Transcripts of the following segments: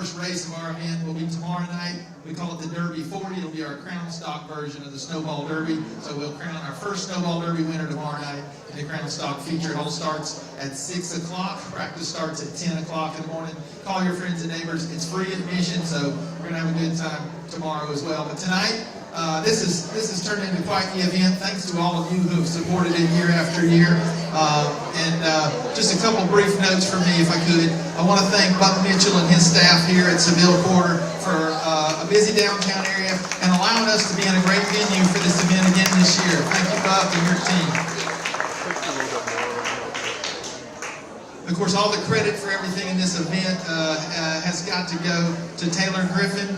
first race of our event will be tomorrow night. We call it the Derby 40. It'll be our crown stock version of the Snowball Derby. So we'll crown our first Snowball Derby winner tomorrow night in the crown stock feature. It all starts at 6 o'clock. Practice starts at 10 o'clock in the morning. Call your friends and neighbors. It's free admission, so we're going to have a good time tomorrow as well. But tonight, this has turned into quite the event, thanks to all of you who have supported it year after year. Just a couple brief notes from me, if I could. I want to thank Buck Mitchell and his staff here at Seville Quarter for a busy downtown area and allowing us to be in a great venue for this event again this year. Thank you, Buck, and your team. Of course, all the credit for everything in this event has got to go to Taylor Griffin.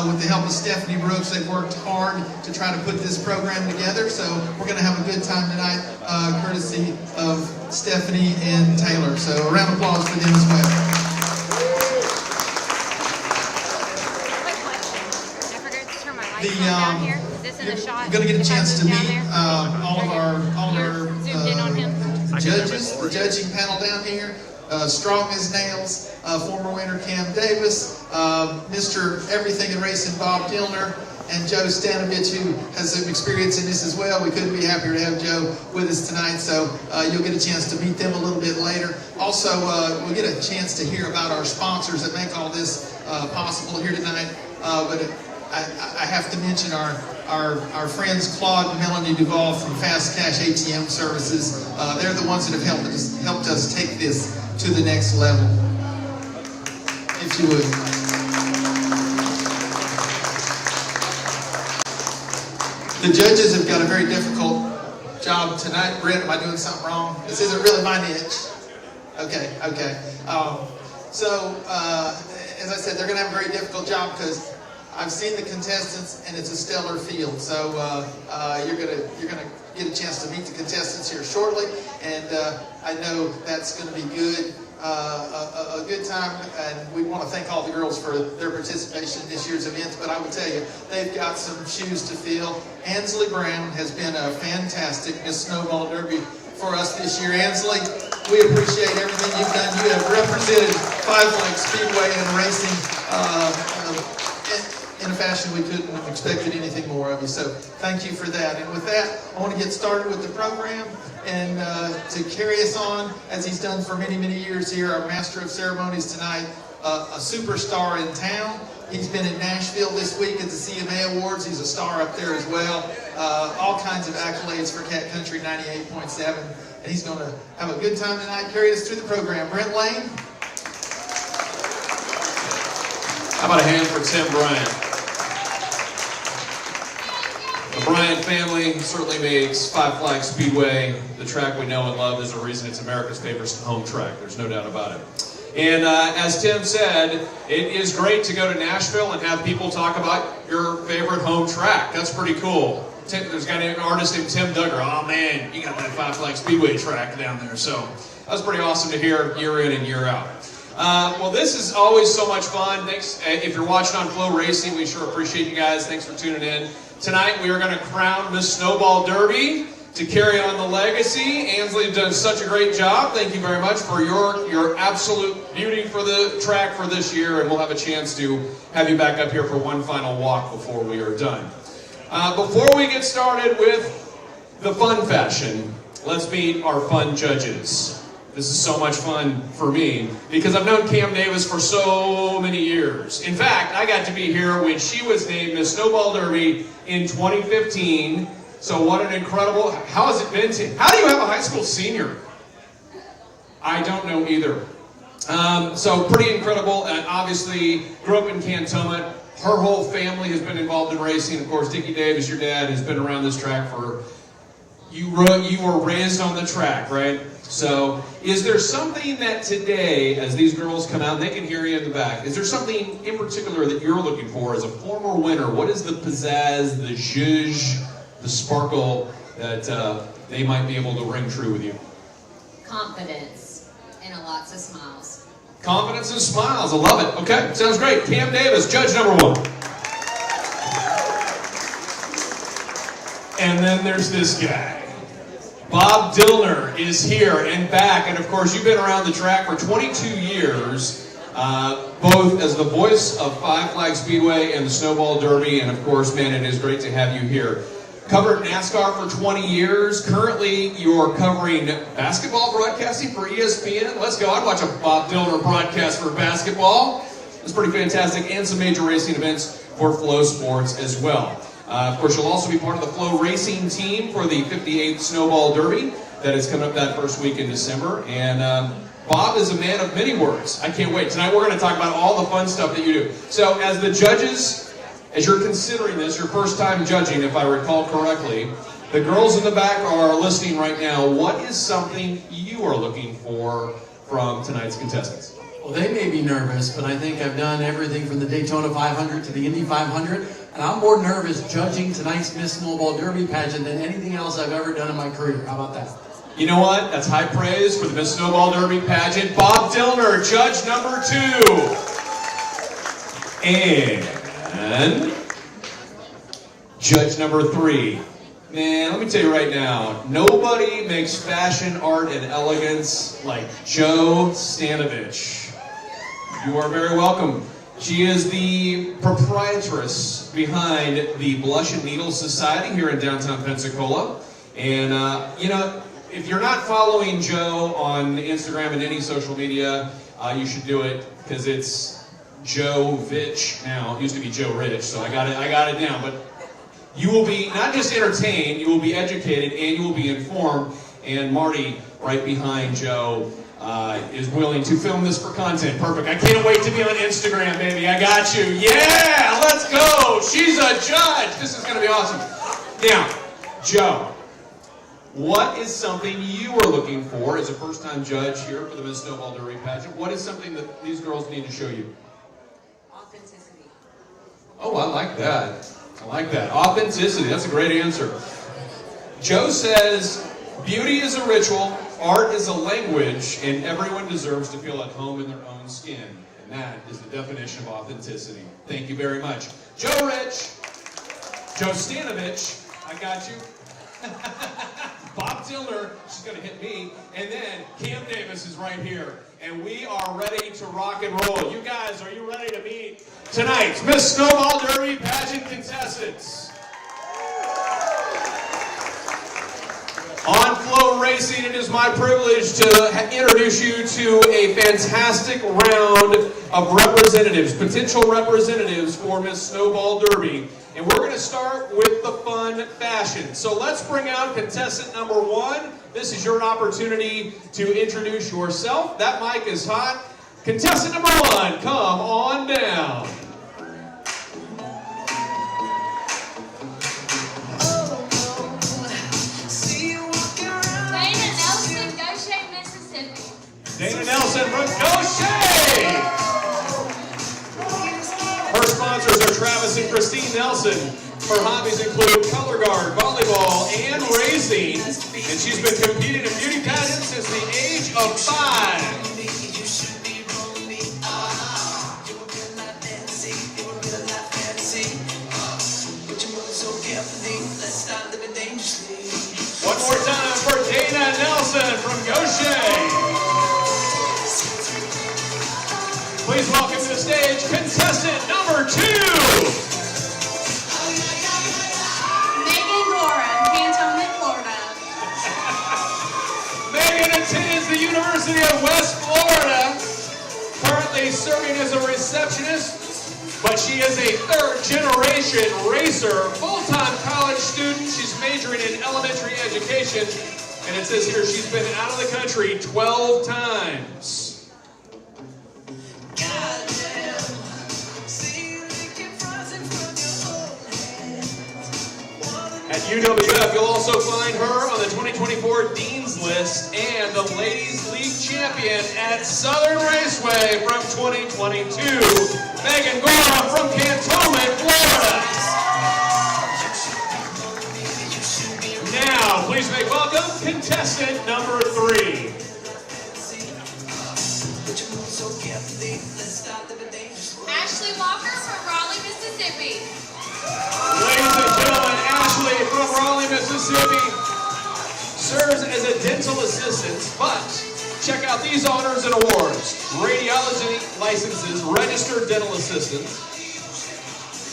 With the help of Stephanie Brooks, they've worked hard to try to put this program together. So we're going to have a good time tonight, courtesy of Stephanie and Taylor. So a round of applause for them as well. Quick question. I forgot to turn my lights on down here. Is this in the shot? You're going to get a chance to meet all of our zoomed in on him. Judges, the judging panel down here. Strong as nails, former winner Cam Davis, Mr. Everything in Racing Bob Dillner, and Joe Stanovich, who has some experience in this as well. We couldn't be happier to have Joe with us tonight, so you'll get a chance to meet them a little bit later. Also, we'll get a chance to hear about our sponsors that make all this possible here tonight. But I have to mention our friends Claude and Melanie Duvall from Fast Cash ATM Services. They're the ones that have helped us take this to the next level, if you would. The judges have got a very difficult job tonight. Brent, am I doing something wrong? This isn't really my niche. Okay. As I said, they're going to have a very difficult job because I've seen the contestants, and it's a stellar field. So you're gonna get a chance to meet the contestants here shortly, and I know that's going to be good, a good time. And we want to thank all the girls for their participation in this year's events. But I will tell you, they've got some shoes to fill. Ansley Brown has been a fantastic Miss Snowball Derby for us this year. Ansley, we appreciate everything you've done. You have represented Five Lakes Speedway and racing in a fashion we couldn't have expected anything more of you. So thank you for that. And with that, I want to get started with the program. And to carry us on, as he's done for many, many years here, our Master of Ceremonies tonight, a superstar in town. He's been in Nashville this week at the CMA Awards. He's a star up there as well. All kinds of accolades for Cat Country 98.7. And he's going to have a good time tonight. Carry us through the program. Brent Lane. How about a hand for Tim Bryant? The Bryant family certainly makes Five Flags Speedway the track we know and love. There's a reason it's America's favorite home track. There's no doubt about it. And as Tim said, it is great to go to Nashville and have people talk about your favorite home track. That's pretty cool. There's got an artist named Tim Duggar. Oh man, you got that Five Flags Speedway track down there. So that's pretty awesome to hear year in and year out. Well, this is always so much fun. Thanks. If you're watching on FloRacing, we sure appreciate you guys. Thanks for tuning in. Tonight, we are going to crown Miss Snowball Derby to carry on the legacy. Ansley has done such a great job. Thank you very much for your absolute beauty for the track for this year, and we'll have a chance to have you back up here for one final walk before we are done. Before we get started with the fun fashion, let's meet our fun judges. This is so much fun for me because I've known Cam Davis for so many years. In fact, I got to be here when she was named Miss Snowball Derby in 2015. So what an incredible, how has it been to, how do you have a high school senior? I don't know either. So pretty incredible, and obviously grew up in Cantonment. Her whole family has been involved in racing. Of course, Dickie Davis, your dad, has been around this track for, you were raised on the track, right? So, is there something that today, as these girls come out, they can hear you in the back, is there something in particular that you're looking for as a former winner? What is the pizzazz, the zhuzh, the sparkle that they might be able to ring true with you? Confidence and lots of smiles. Confidence and smiles, I love it. Okay, sounds great. Cam Davis, judge number 1. And then there's this guy. Bob Dillner is here and back, and of course you've been around the track for 22 years. both as the voice of Five Flag Speedway and the Snowball Derby, and of course, man, it is great to have you here. Covered NASCAR for 20 years. Currently, you're covering basketball broadcasting for ESPN. Let's go. I'd watch a Bob Dylan broadcast for basketball. It's pretty fantastic, and some major racing events for Flow Sports as well. Of course, you'll also be part of the FloRacing team for the 58th Snowball Derby that is coming up that first week in December. And Bob is a man of many words. I can't wait. Tonight we're going to talk about all the fun stuff that you do. So as the judges, as you're considering this, your first time judging, if I recall correctly, the girls in the back are listening right now. What is something you are looking for from tonight's contestants? Well, they may be nervous, but I think I've done everything from the Daytona 500 to the Indy 500, and I'm more nervous judging tonight's Miss Snowball Derby pageant than anything else I've ever done in my career. How about that? You know what? That's high praise for the Miss Snowball Derby pageant. Bob Dillner, judge number 2. And judge number 3. Man, let me tell you right now, nobody makes fashion, art, and elegance like Joe Stanovich. You are very welcome. She is the proprietress behind the Blush and Needle Society here in downtown Pensacola. And, you know, if you're not following Joe on Instagram and any social media, you should do it because it's Joe Vitch now. It used to be Joe Rich, so I got it down. But you will be not just entertained, you will be educated, and you will be informed. And Marty, right behind Joe, is willing to film this for content. Perfect. I can't wait to be on Instagram, baby. I got you. Yeah, let's go. She's a judge. This is going to be awesome. Now, Joe, what is something you are looking for as a first-time judge here for the Miss Snowball Derby pageant? What is something that these girls need to show you? Authenticity. Oh, I like that. I like that. Authenticity. That's a great answer. Joe says, beauty is a ritual, art is a language, and everyone deserves to feel at home in their own skin. And that is the definition of authenticity. Thank you very much. Joe Rich, Joe Stanovich, I got you. Bob Dillner, she's going to hit me. And then Cam Davis is right here. And we are ready to rock and roll. You guys, are you ready to meet tonight's Miss Snowball Derby pageant contestants? On FloRacing, it is my privilege to introduce you to a fantastic round of representatives, potential representatives for Miss Snowball Derby. And we're going to start with the fun fashion. So let's bring out contestant number 1. This is your opportunity to introduce yourself. That mic is hot. Contestant number 1, come on down. Dana Nelson from Goshen. Her sponsors are Travis and Christine Nelson. Her hobbies include color guard, volleyball, and racing. And she's been competing in beauty pageants since the age of 5. One more time for Dana Nelson from Goshen. Please welcome to the stage contestant number 2. Megan Gora, Cantonment, Florida. Megan attends the University of West Florida, currently serving as a receptionist, but she is a third-generation racer, full-time college student. She's majoring in elementary education, and it says here she's been out of the country 12 times. At UWF, you'll also find her on the 2024 Dean's List and the Ladies League Champion at Southern Raceway from 2022. Megan Gora from Cantonment, Florida. Now, please make welcome contestant number 3. Ashley Walker from Raleigh, Mississippi. Ladies and gentlemen, Ashley from Raleigh, Mississippi serves as a dental assistant, but Check out these honors and awards. Radiology licenses, registered dental assistant.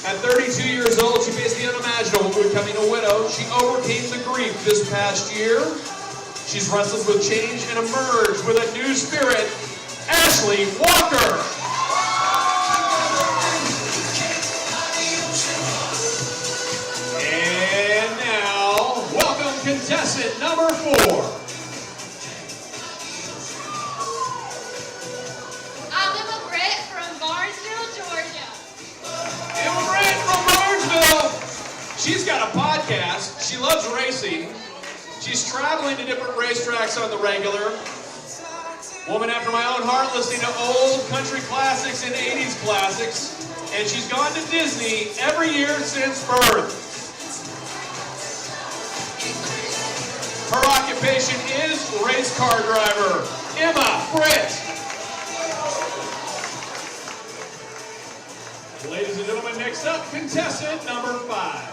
At 32 years old, she faced the unimaginable, becoming a widow. She overcame the grief this past year. She's wrestled with change and emerged with a new spirit, Ashley Walker. And now, welcome contestant number 4. I'm Immigrant from Barnesville, Georgia. Immigrant from Barnesville. She's got a podcast. She loves racing. She's traveling to different racetracks on the regular. Woman after my own heart, listening to old country classics and 80s classics. And she's gone to Disney every year since birth. Her occupation is race car driver, Emma Britt. Ladies and gentlemen, next up, contestant number 5.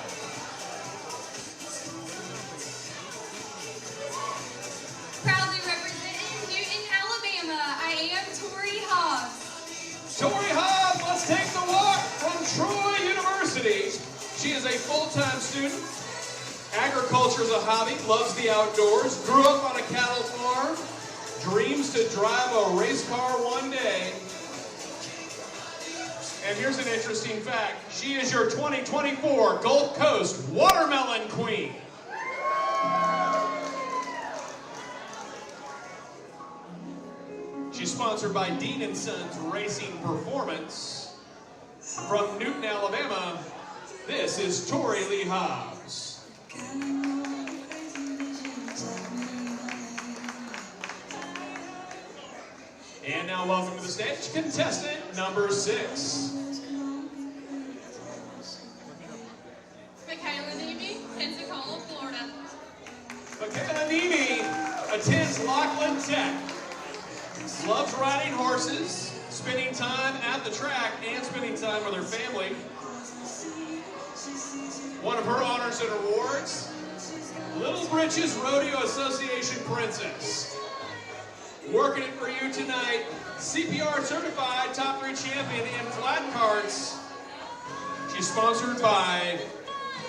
Proudly representing Newton, Alabama, I am Tori Hobbs. Tori Hobbs, let's take the walk from Troy University. She is a full-time student. Agriculture is a hobby, loves the outdoors, grew up on a cattle farm, dreams to drive a race car one day. And here's an interesting fact. She is your 2024 Gulf Coast Watermelon Queen. She's sponsored by Dean & Sons Racing Performance. From Newton, Alabama, this is Tori Lee Hobbs. And now welcome to the stage, contestant number 6. Michaela Neby, Pensacola, Florida. Michaela Neby attends Laughlin Tech. Loves riding horses, spending time at the track, and spending time with her family. One of her honors and awards, Little Britches Rodeo Association Princess. Working it for you tonight, CPR certified top 3 champion in flat carts. She's sponsored by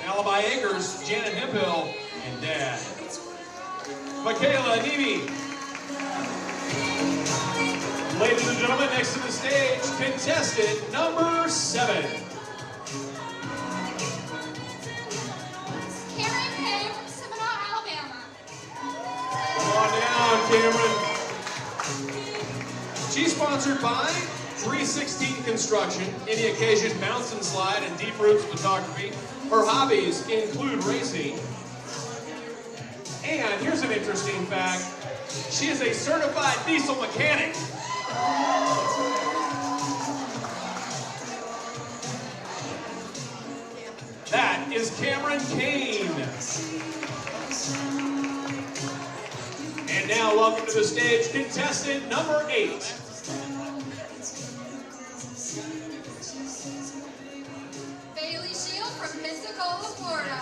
Alibi Acres, Janet Hemphill, and Dad. Michaela Neby. Ladies and gentlemen, next to the stage, contestant number 7. Karen Kay from Seminole, Alabama. Come on down, Cameron. She's sponsored by 316 Construction, any occasion bounce and slide, and Deep Roots Photography. Her hobbies include racing. And here's an interesting fact. She is a certified diesel mechanic. That is Cameron Kane. And now, welcome to the stage, contestant number 8. Bailey Shield from Pensacola, Florida.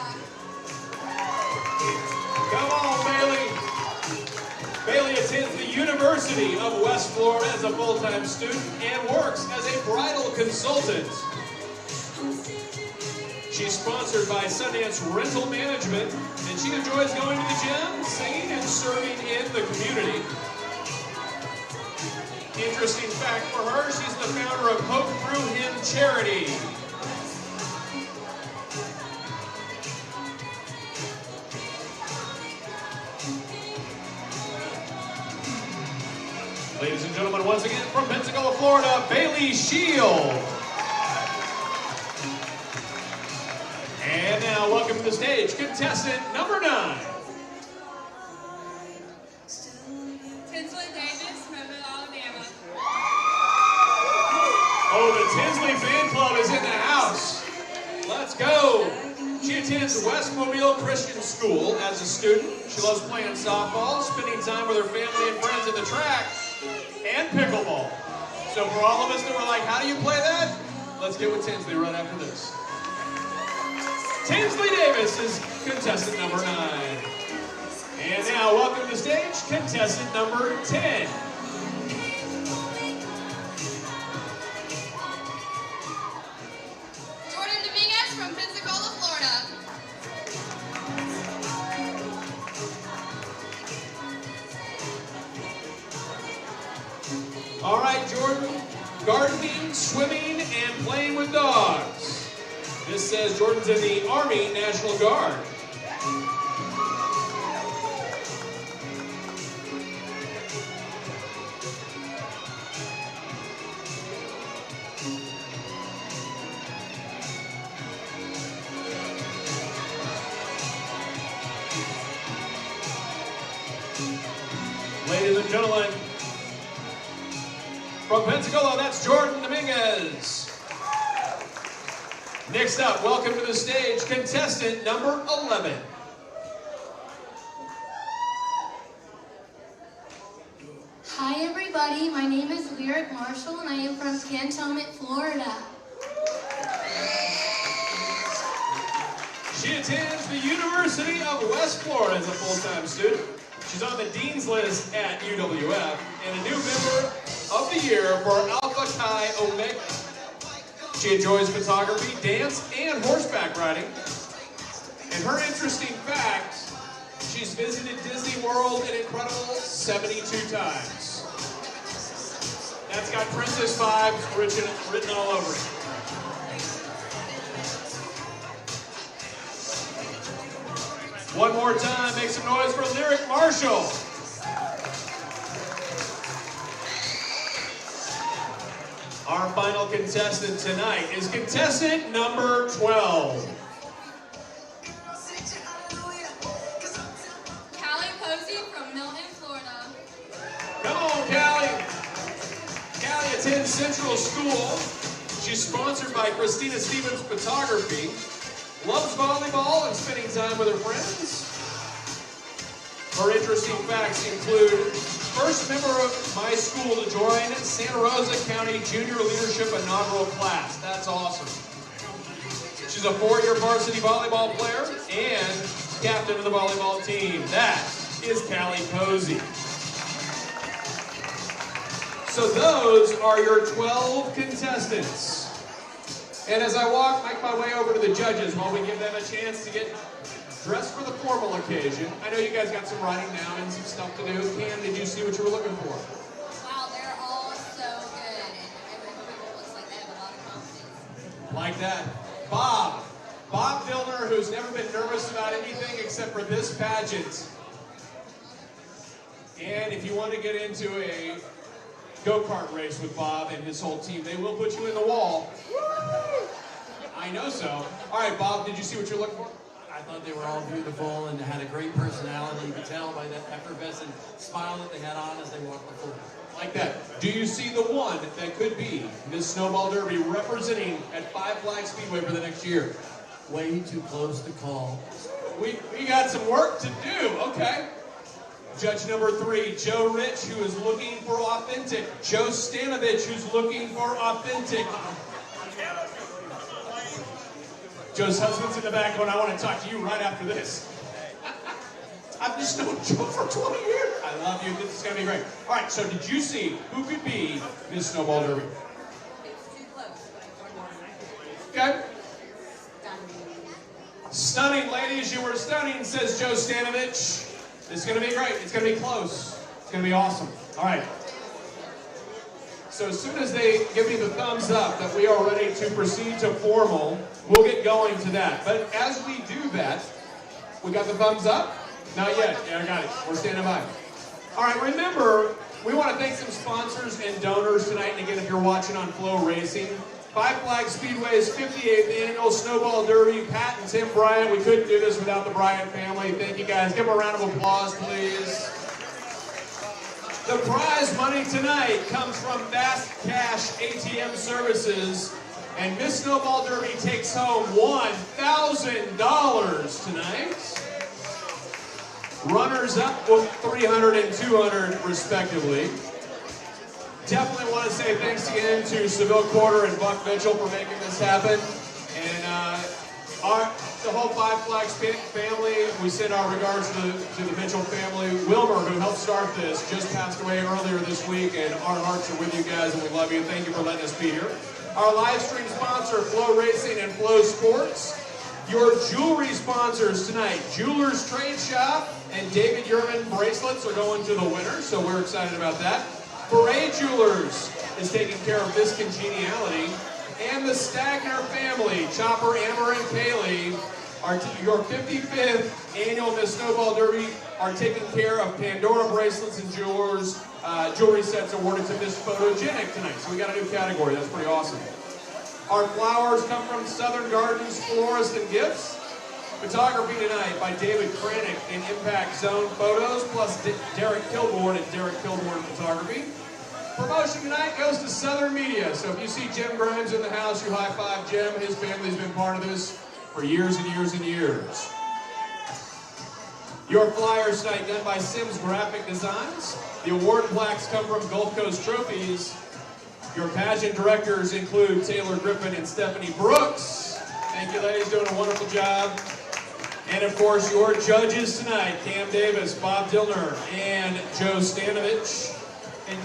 Come on, Bailey. Bailey attends the University of West Florida as a full-time student and works as a bridal consultant. She's sponsored by Sundance Rental Management, and she enjoys going to the gym, singing, and serving in the community. Interesting fact for her, she's the founder of Hope Through Him Charity. Ladies and gentlemen, once again from Pensacola, Florida, Bailey Shield. And now, welcome to the stage, contestant number 9. Tinsley Davis, Mobile, Alabama. Oh, the Tinsley fan club is in the house. Let's go. She attends West Mobile Christian School as a student. She loves playing softball, spending time with her family and friends at the track, and pickleball. So for all of us that were like, how do you play that? Let's get with Tinsley right after this. Tinsley Davis is contestant number 9. And now, welcome to the stage, contestant number 10. Jordan Dominguez from Pensacola, Florida. All right, Jordan, gardening, swimming, and playing with dogs. This says Jordan's in the Army National Guard. Ladies and gentlemen, from Pensacola, that's Jordan Dominguez. Next up, welcome to the stage, contestant number 11. Hi everybody, my name is Marshal and I am from Cantonment, Florida. She attends the University of West Florida as a full-time student. She's on the Dean's List at UWF and a new member of the year for Alpha Chi Omega. She enjoys photography, dance, and horseback riding. And her interesting fact, she's visited Disney World an incredible 72 times. That's got Princess vibes written all over it. One more time, make some noise for Lyric Marshal. Our final contestant tonight is contestant number 12. Callie Posey from Milton, Florida. Come on, Callie. Callie attends Central School. She's sponsored by Christina Stevens Photography. Loves volleyball and spending time with her friends. Her interesting facts include first member of my school to join Santa Rosa County Junior Leadership Inaugural Class. That's awesome. She's a 4-year varsity volleyball player and captain of the volleyball team. That is Callie Posey. So those are your 12 contestants. And as I make my way over to the judges while we give them a chance to get dressed for the formal occasion, I know you guys got some writing now and some stuff to do. Cam, did you see what you were looking for? Wow, they're all so good, and everyone looks like they have a lot of confidence. Like that. Bob Dillner, who's never been nervous about anything except for this pageant. And if you want to get into a go-kart race with Bob and his whole team, they will put you in the wall. I know so. All right, Bob, did you see what you're looking for? I thought they were all beautiful and had a great personality. You could tell by that effervescent smile that they had on as they walked the floor. Like that. Do you see the one that could be Miss Snowball Derby representing at Five Flags Speedway for the next year? Way too close to call. We got some work to do. Okay. Judge number 3, Joe Rich, who is looking for authentic. Joe Stanovich, who's looking for authentic. Joe's husband's in the back going, I want to talk to you right after this. I've just known Joe for 20 years. I love you. This is going to be great. All right, so did you see who could be Miss Snowball Derby? It's too close, but I won. Okay. Stunning, ladies. You were stunning, says Joe Stanovich. It's going to be great. It's going to be close. It's going to be awesome. All right. So as soon as they give me the thumbs up that we are ready to proceed to formal, we'll get going to that. But as we do that, we got the thumbs up? Not yet. Yeah, I got it. We're standing by. All right, remember, we want to thank some sponsors and donors tonight. And again, if you're watching on FloRacing, Five Flags Speedway's 58th annual Snowball Derby, Pat and Tim Bryant. We couldn't do this without the Bryant family. Thank you guys. Give them a round of applause, please. The prize money tonight comes from Fast Cash ATM Services, and Miss Snowball Derby takes home $1,000 tonight. Runners up with $300 and $200 respectively. Definitely want to say thanks again to Seville Quarter and Buck Mitchell for making this happen. And The whole Five Flags family, we send our regards to the Mitchell family. Wilmer, who helped start this, just passed away earlier this week, and our hearts are with you guys, and we love you. Thank you for letting us be here. Our live stream sponsor, FloRacing and Flow Sports. Your jewelry sponsors tonight, Jewelers Trade Shop and David Yerman bracelets are going to the winner, so we're excited about that. Parade Jewelers is taking care of this congeniality. And the Stagner family, Chopper, Amber, and Kaylee, your 55th annual Miss Snowball Derby, are taking care of Pandora bracelets and jewelry sets awarded to Miss Photogenic tonight. So we got a new category. That's pretty awesome. Our flowers come from Southern Gardens Florist and Gifts. Photography tonight by David Kranick in Impact Zone Photos, plus Derek Kilbourne at Derek Kilbourne Photography. Promotion tonight goes to Southern Media. So if you see Jim Grimes in the house, you high five Jim. His family's been part of this for years and years and years. Your flyers tonight done by Sims Graphic Designs. The award plaques come from Gulf Coast Trophies. Your pageant directors include Taylor Griffin and Stephanie Brooks. Thank you, ladies, doing a wonderful job. And of course, your judges tonight, Cam Davis, Bob Dillner, and Joe Stanovich. And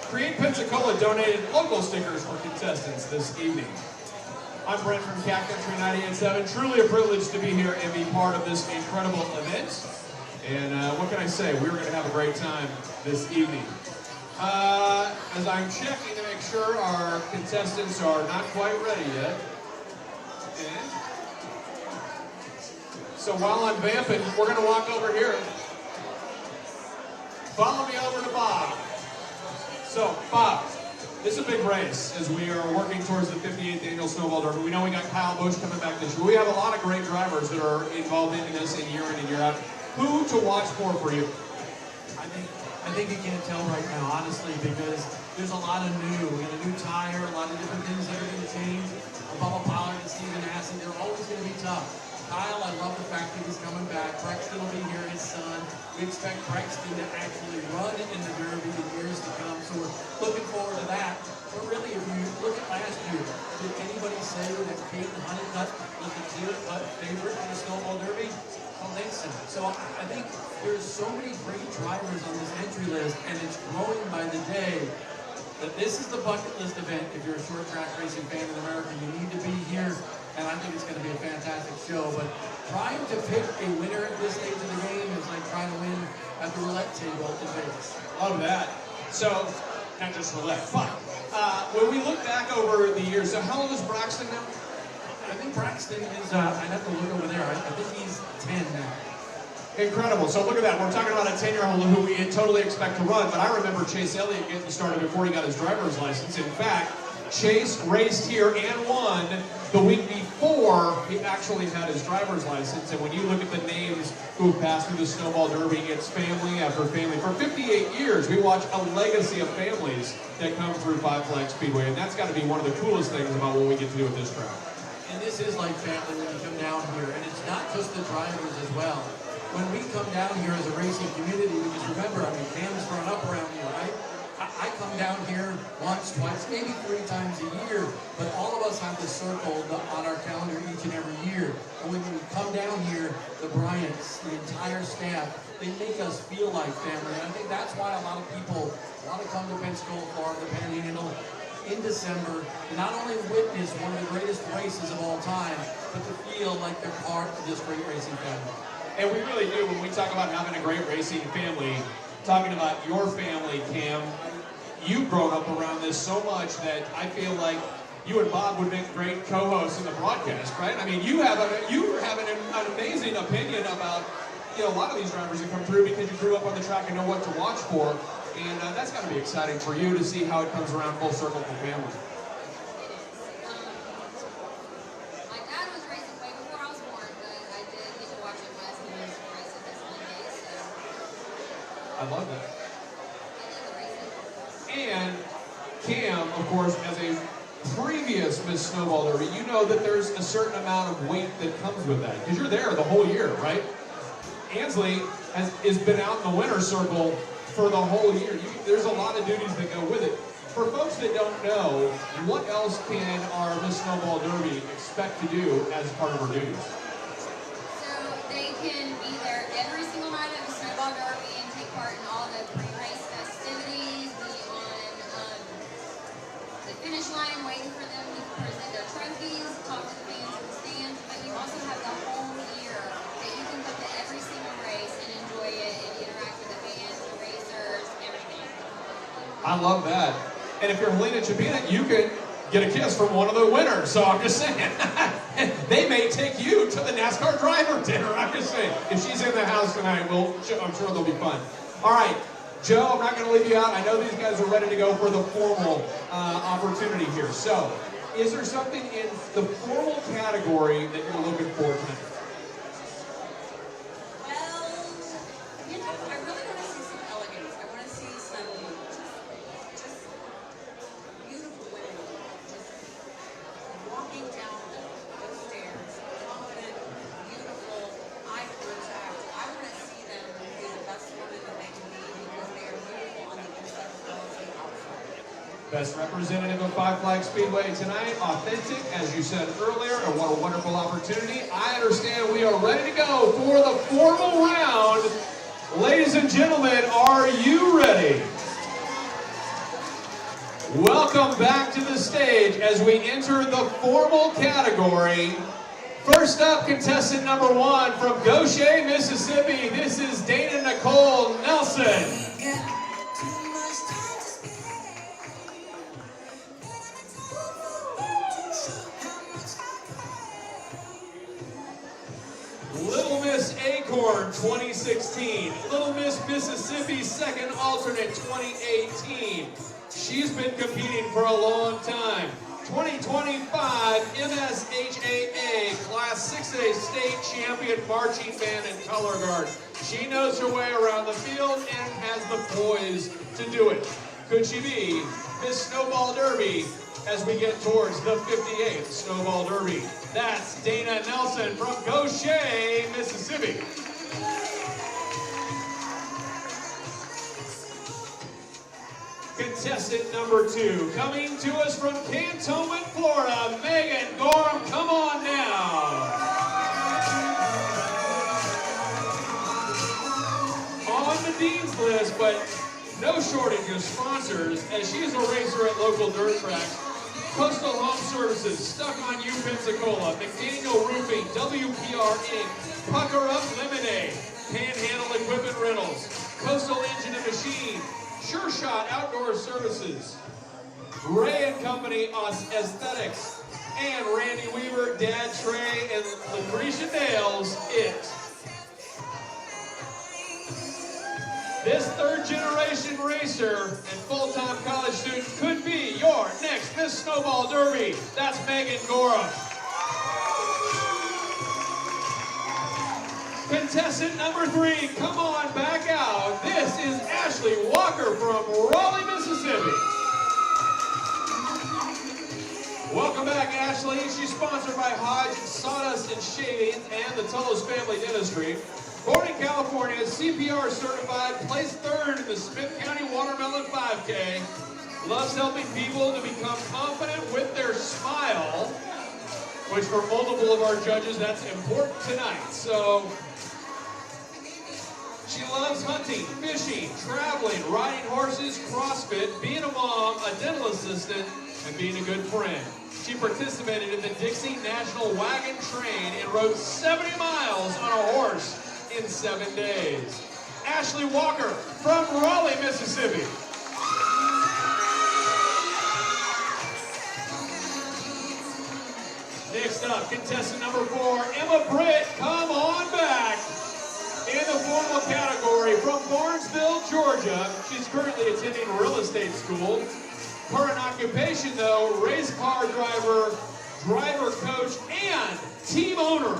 Create Pensacola donated local stickers for contestants this evening. I'm Brent from Cat Country 98.7. Truly a privilege to be here and be part of this incredible event. And what can I say? We're going to have a great time this evening. As I'm checking to make sure our contestants are not quite ready yet. And so while I'm vamping, we're going to walk over here. Follow me over to Bob. So, Bob, this is a big race as we are working towards the 58th Annual Snowball Derby. We know we got Kyle Busch coming back this year. We have a lot of great drivers that are involved in this year in and year out. Who to watch for you? I think you can't tell right now, honestly, because there's a lot of new. We got a new tire, a lot of different things that are going to change. Bubba Pollard and Steven Aston, they're always going to be tough. Kyle, I love the fact that he's coming back. Brexton will be here, his son. We expect Brexton to actually run in the Derby in years to come, so we're looking forward to that. But really, if you look at last year, did anybody say that Peyton Honeycutt was the clear-cut favorite in the Snowball Derby? I don't think so. So I think there's so many great drivers on this entry list, and it's growing by the day. That this is the bucket list event. If you're a short track racing fan in America, you need to be here. And I think it's going to be a fantastic show. But trying to pick a winner at this stage of the game is like trying to win at the roulette table in Vegas. Love that. So, not just roulette, fun. When we look back over the years, so how old is Braxton now? I think Braxton is, I'd have to look over there. I think he's 10 now. Incredible. So look at that. We're talking about a 10-year-old who we totally expect to run, but I remember Chase Elliott getting started before he got his driver's license. In fact, Chase raced here and won the week before he actually had his driver's license. And when you look at the names who have passed through the Snowball Derby, it's family after family. For 58 years, we watch a legacy of families that come through Five Flags Speedway, and that's got to be one of the coolest things about what we get to do at this track. And this is like family when you come down here, and it's not just the drivers as well. When we come down here as a racing community, because remember, I mean, Cam's grown up around here, right? I come down here once, twice, maybe 3 times a year, but all of us have this circle on our calendar each and every year. And when we come down here, the Bryants, the entire staff, they make us feel like family. And I think that's why a lot of people want to come to Pensacola, Florida, the Panhandle, in December, to not only witness one of the greatest races of all time, but to feel like they're part of this great racing family. And we really do, when we talk about having a great racing family, talking about your family, Cam, you've grown up around this so much that I feel like you and Bob would make great co-hosts in the broadcast, right? I mean, you have an amazing opinion about, you know, a lot of these drivers that come through because you grew up on the track and know what to watch for. And that's got to be exciting for you to see how it comes around full circle for family. My dad was racing way before I was born, but I did get to watch him last he was racing this Monday, so I love that. I love the racing. And Cam, of course, as a previous Miss Snowball Derby, you know that there's a certain amount of weight that comes with that because you're there the whole year, right? Ansley has been out in the winner's circle for the whole year. There's a lot of duties that go with it. For folks that don't know, what else can our Miss Snowball Derby expect to do as part of her duties? So they can be there every single night of the Snowball Derby and take part in all the pre-race festivities, be on the finish line waiting for them to present their trophies, talk to the fans in the stands, but you also have the whole year that you can come to every single race and enjoy it and interact with the fans, the racers, everything. I love that. And if you're Helena Chabina, you could get a kiss from one of the winners. So I'm just saying, they may take you to the NASCAR driver dinner. I'm just saying, if she's in the house tonight, I'm sure they'll be fun. All right, Joe, I'm not going to leave you out. I know these guys are ready to go for the formal opportunity here. So, is there something in the formal category that you're looking for tonight? Well, you know, I really want to see some elegance. I want to see some just beautiful women just walking down those stairs, confident, beautiful, eye contact. I want to see them be the best women that they can be because they are beautiful on the inside as well as the outside. Best representative of Five Flag Speedway tonight, authentic, as you said earlier, and what a wonderful opportunity. I understand we are ready to go for the formal round. Ladies and gentlemen, are you ready? Welcome back to the stage as we enter the formal category. First up, contestant number 1 from Goshen, Mississippi. This is Dana Nicole Nelson. Little Miss Acorn 2016, Little Miss Mississippi second alternate 2018. She's been competing for a long time. 2025 MSHAA Class 6A State Champion Marching Band and Color Guard. She knows her way around the field and has the poise to do it. Could she be Miss Snowball Derby as we get towards the 58th Snowball Derby? That's Dana Nelson from Goshen, Mississippi. Contestant number 2, coming to us from Cantonment, Florida, Megan Gorham. Come on now. On the Dean's list, but no shortage of sponsors, as she is a racer at local dirt tracks. Coastal Home Services, Stuck on You Pensacola, McDaniel Roofing, WPR Inc., Pucker Up Lemonade, Panhandle Equipment Rentals, Coastal Engine and Machine, Sure Shot Outdoor Services, Ray & Company Aesthetics, and Randy Weaver, Dad Trey, and Lucretia Nails, It. This third-generation racer and full-time college student could be your next Miss Snowball Derby. That's Megan Gorham. Contestant number 3, come on back out. This is Ashley Walker from Raleigh, Mississippi. Welcome back, Ashley. She's sponsored by Hodge Sawdust and Shavings and the Tullos Family Dentistry. Born in California, CPR certified, placed 3rd in the Smith County Watermelon 5K. Loves helping people to become confident with their smile, which for multiple of our judges, that's important tonight. So, she loves hunting, fishing, traveling, riding horses, CrossFit, being a mom, a dental assistant, and being a good friend. She participated in the Dixie National Wagon Train and rode 70 miles on a horse in 7 days. Ashley Walker from Raleigh, Mississippi. Next up, contestant number 4, Emma Britt, come on back. In the formal category from Barnesville, Georgia, she's currently attending real estate school. Current occupation though, race car driver, driver coach, and team owner.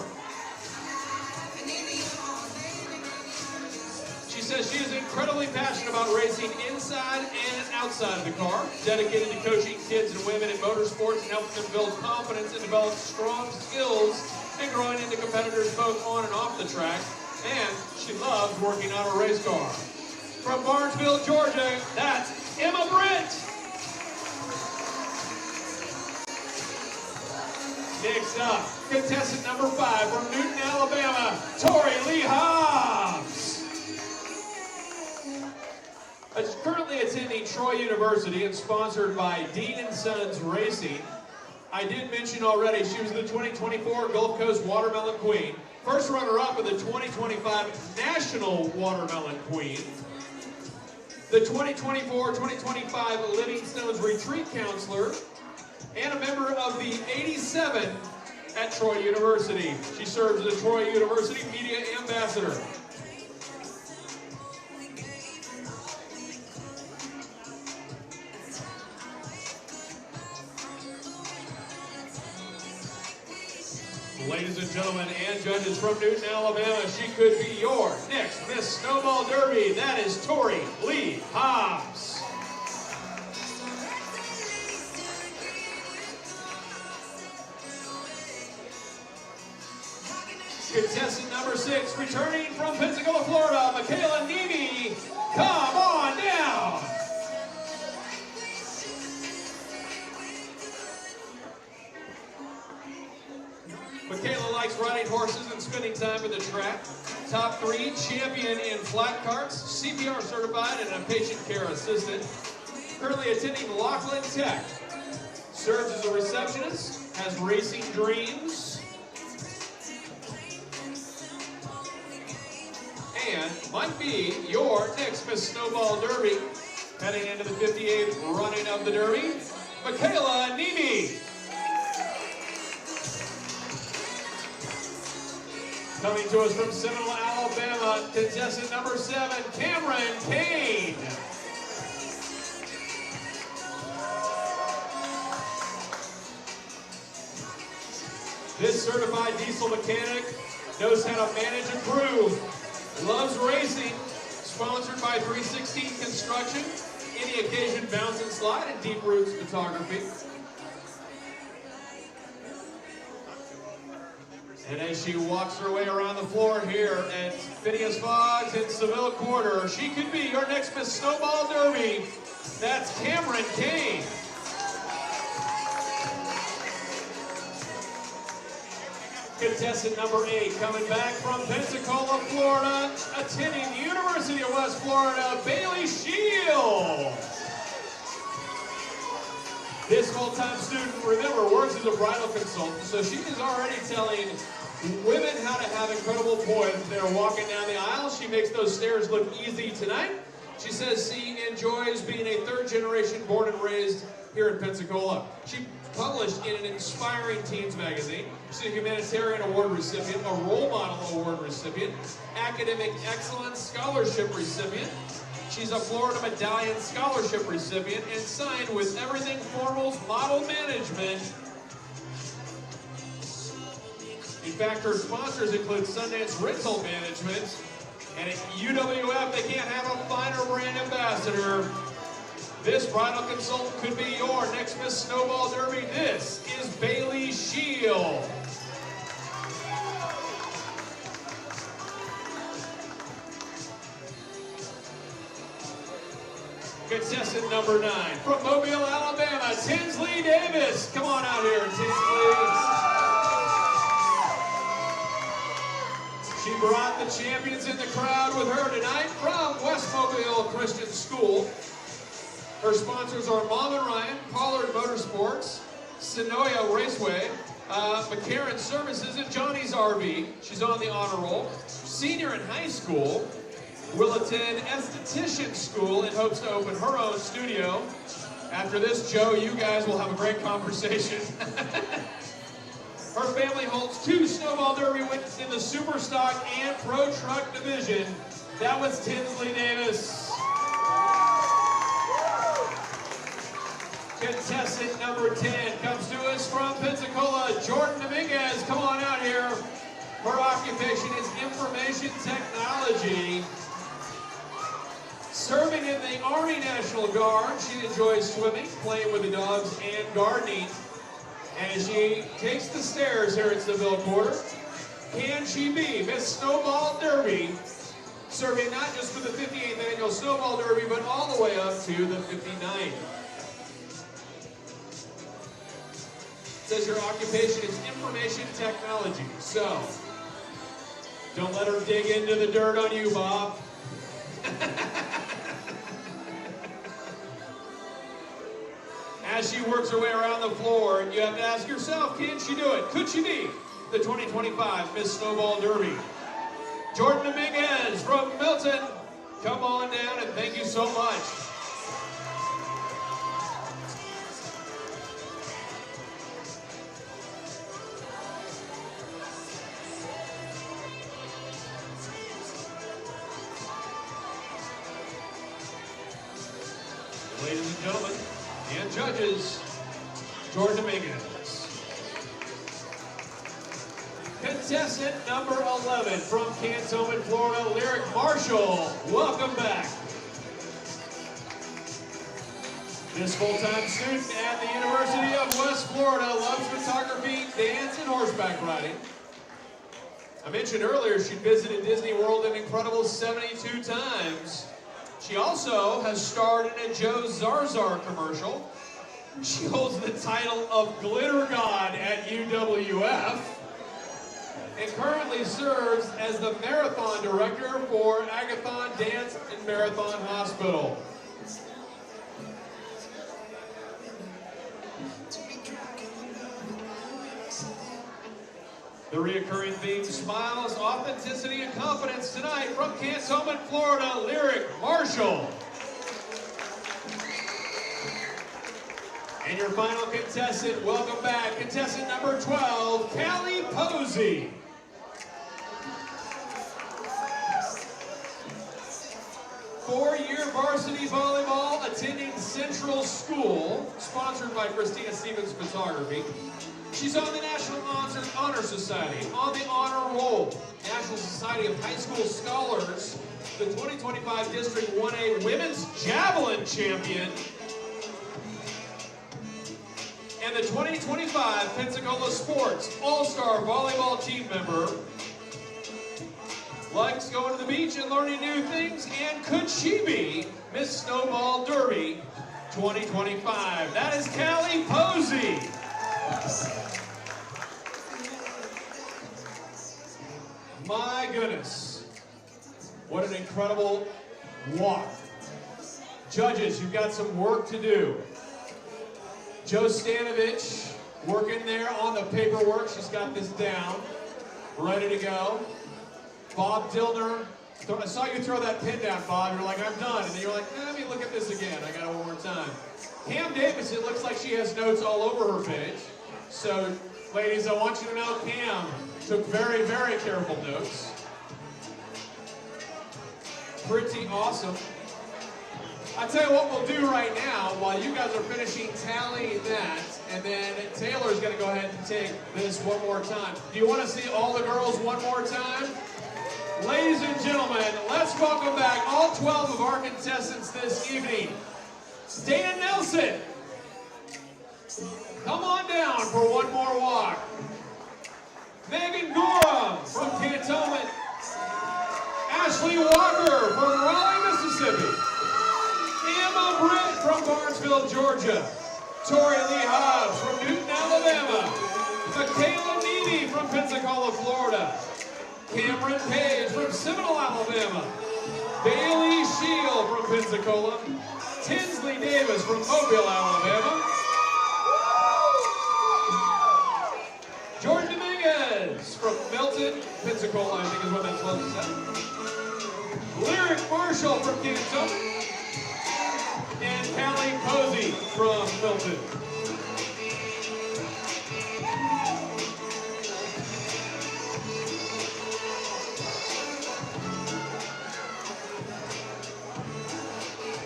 She says she is incredibly passionate about racing inside and outside of the car, dedicated to coaching kids and women in motorsports and helping them build confidence and develop strong skills and growing into competitors both on and off the track. And she loves working on a race car. From Barnesville, Georgia, that's Emma Britt. Next up, contestant number 5 from Newton, Alabama, Tori Lee Hobbs. Currently attending Troy University and sponsored by Dean & Sons Racing. I did mention already she was the 2024 Gulf Coast Watermelon Queen, first runner-up of the 2025 National Watermelon Queen, the 2024-2025 Living Stones Retreat Counselor, and a member of the 87 at Troy University. She serves as a Troy University Media Ambassador. Ladies and gentlemen, and judges from Newton, Alabama, she could be your next Miss Snowball Derby. That is Tori Lee Hobbs. Contestant number 6, returning from Pensacola, Florida, Michaela Nemi. Come on down. Michaela likes riding horses and spending time at the track. Top 3, champion in flat carts, CPR certified and a patient care assistant. Currently attending Laughlin Tech. Serves as a receptionist, has racing dreams, and might be your next Miss Snowball Derby. Heading into the 58th running of the Derby, Michaela Nemi. Coming to us from Seminole, Alabama, contestant number 7, Cameron Kane. This certified diesel mechanic knows how to manage a crew, loves racing, sponsored by 316 Construction, any occasion bounce and slide, and Deep Roots Photography. And as she walks her way around the floor here at Phineas Fogg's in Seville Quarter, she could be your next Miss Snowball Derby. That's Cameron Kane. Contestant number 8, coming back from Pensacola, Florida, attending the University of West Florida, Bailey Shields. This full-time student, remember, works as a bridal consultant, so she is already telling women how to have incredible poise as they're walking down the aisle. She makes those stairs look easy tonight. She says she enjoys being a 3rd generation born and raised here in Pensacola. She published in an inspiring teens magazine. She's a humanitarian award recipient, a role model award recipient, academic excellence scholarship recipient. She's a Florida Medallion Scholarship recipient and signed with Everything Formals Model Management. In fact, her sponsors include Sundance Rental Management, and at UWF, they can't have a finer brand ambassador. This bridal consultant could be your next Miss Snowball Derby. This is Bailey Shields. Contestant number 9, from Mobile, Alabama, Tinsley Davis. Come on out here, Tinsley. She brought the champions in the crowd with her tonight from West Mobile Christian School. Her sponsors are Mom and Ryan, Pollard Motorsports, Sonoya Raceway, McCarran Services, and Johnny's RV. She's on the honor roll. Senior in high school. Will attend esthetician school and hopes to open her own studio. After this, Joe, you guys will have a great conversation. Her family holds 2 Snowball Derby wins in the Super Stock and Pro Truck division. That was Tinsley Davis. Contestant number 10 comes to us from Pensacola, Jordan Dominguez. Come on out here. Her occupation is information technology. Serving in the Army National Guard, she enjoys swimming, playing with the dogs, and gardening. And as she takes the stairs here at Seville Quarter, can she be Miss Snowball Derby, serving not just for the 58th Annual Snowball Derby, but all the way up to the 59th. says your occupation is information technology. So, don't let her dig into the dirt on you, Bob. As she works her way around the floor, you have to ask yourself, can she do it? Could she be the 2025 Miss Snowball Derby? Jordan Dominguez from Milton, come on down and thank you so much. Ladies and gentlemen, and judges, Jordan Dominguez. Contestant number 11 from Cantonment, Florida, Lyric Marshal. Welcome back. This full-time student at the University of West Florida loves photography, dance, and horseback riding. I mentioned earlier she'd visited Disney World an incredible 72 times. She also has starred in a Joe Zarzar commercial. She holds the title of Glitter God at UWF and currently serves as the Marathon Director for Agathon Dance and Marathon Hospital. The reoccurring theme, smiles, authenticity, and confidence tonight from Cantonment, Florida, Lyric Marshal. And your final contestant, welcome back, contestant number 12, Callie Posey. Four-year varsity volleyball, attending Central School, sponsored by Christina Stevens Photography. She's on the National Honor Society, on the Honor Roll, National Society of High School Scholars, the 2025 District 1A Women's Javelin Champion, and the 2025 Pensacola Sports All-Star Volleyball Team member. Likes going to the beach and learning new things, and could she be Miss Snowball Derby 2025? That is Callie Posey. My goodness, what an incredible walk. Judges, you've got some work to do. Joe Stanovich working there on the paperwork. She's got this down, ready to go. Bob Dillner, I saw you throw that pin down, Bob. You're like, I'm done. And then you're like, let me look at this again. I got it one more time. Cam Davis, it looks like she has notes all over her page. So, ladies, I want you to know Cam took very, very careful notes. Pretty awesome. I tell you what we'll do right now, while you guys are finishing tallying that, and then Taylor's going to go ahead and take this one more time. Do you want to see all the girls one more time? Ladies and gentlemen, let's welcome back all 12 of our contestants this evening. Dan Nelson, come on down for one more walk. Megan Gorham from Cantonment. Ashley Walker from Raleigh, Mississippi. Emma Britt from Barnesville, Georgia. Tori Lee Hobbs from Newton, Alabama. Michaela Needy from Pensacola, Florida. Cameron Page from Seminole, Alabama. Bailey Shield from Pensacola. Tinsley Davis from Mobile, Alabama. Jordan Dominguez from Milton, Pensacola, I think is what that's supposed to say. Lyric Marshal from Cantonment. And Callie Posey from Milton.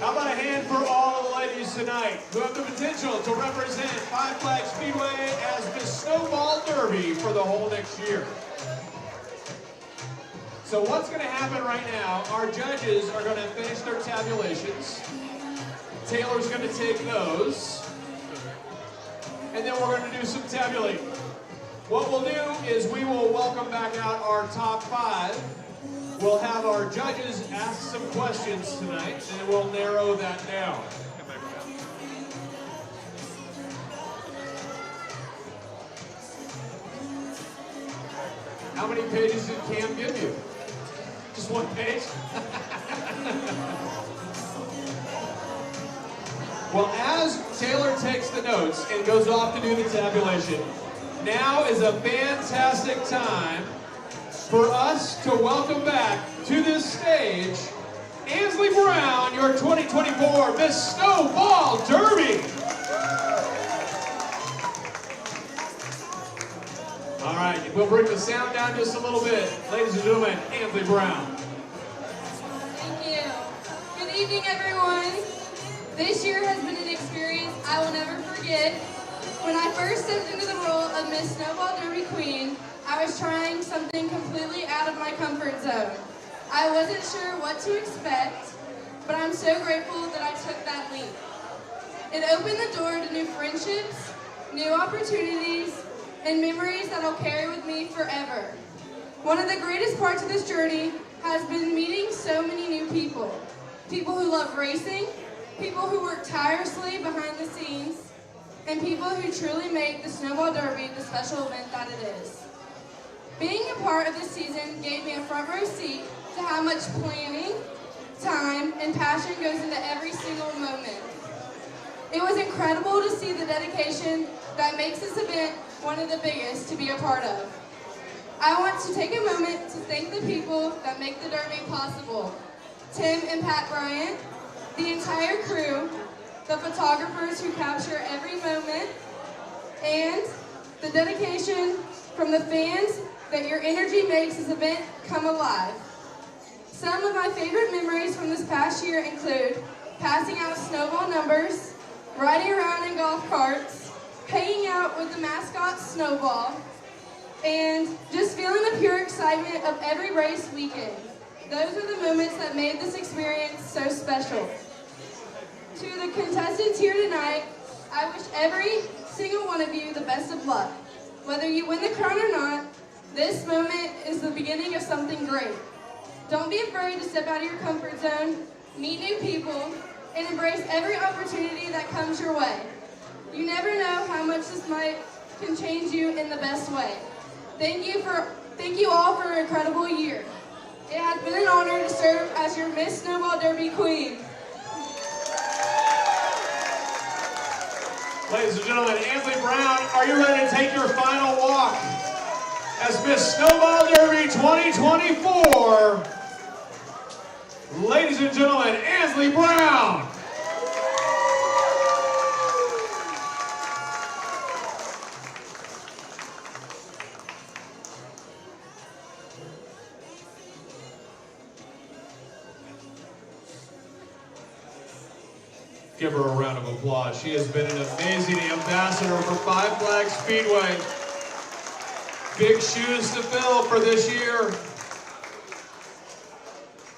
How about a hand for all the ladies tonight who have the potential to represent Five Flags Speedway as Miss Snowball Derby for the whole next year? So what's going to happen right now, our judges are going to finish their tabulations. Taylor's going to take those. And then we're going to do some tabulating. What we'll do is we will welcome back out our top 5. We'll have our judges ask some questions tonight, and we'll narrow that down. How many pages did Cam give you? Just one page? Well, as Taylor takes the notes and goes off to do the tabulation, now is a fantastic time for us to welcome back to this stage Ansley Brown, your 2024 Miss Snowball Derby. All right, we'll bring the sound down just a little bit. Ladies and gentlemen, Ansley Brown. Thank you. Good evening, everyone. This year has been an experience I will never forget. When I first stepped into the role of Miss Snowball Derby Queen, I was trying something completely out of my comfort zone. I wasn't sure what to expect, but I'm so grateful that I took that leap. It opened the door to new friendships, new opportunities, and memories that I'll carry with me forever. One of the greatest parts of this journey has been meeting so many new people. People who love racing, people who work tirelessly behind the scenes, and people who truly make the Snowball Derby the special event that it is. Being a part of this season gave me a front row seat to how much planning, time, and passion goes into every single moment. It was incredible to see the dedication that makes this event one of the biggest to be a part of. I want to take a moment to thank the people that make the Derby possible. Tim and Pat Bryant, the entire crew, the photographers who capture every moment, and the dedication from the fans that your energy makes this event come alive. Some of my favorite memories from this past year include passing out snowball numbers, riding around in golf carts, hanging out with the mascot Snowball, and just feeling the pure excitement of every race weekend. Those are the moments that made this experience so special. To the contestants here tonight, I wish every single one of you the best of luck. Whether you win the crown or not, this moment is the beginning of something great. Don't be afraid to step out of your comfort zone, meet new people, and embrace every opportunity that comes your way. You never know how much this can change you in the best way. Thank you all for an incredible year. It has been an honor to serve as your Miss Snowball Derby Queen. Ladies and gentlemen, Ansley Brown, are you ready to take your final walk as Miss Snowball Derby 2024? Ladies and gentlemen, Ansley Brown. Give her a round of applause. She has been an amazing ambassador for Five Flags Speedway. Big shoes to fill for this year.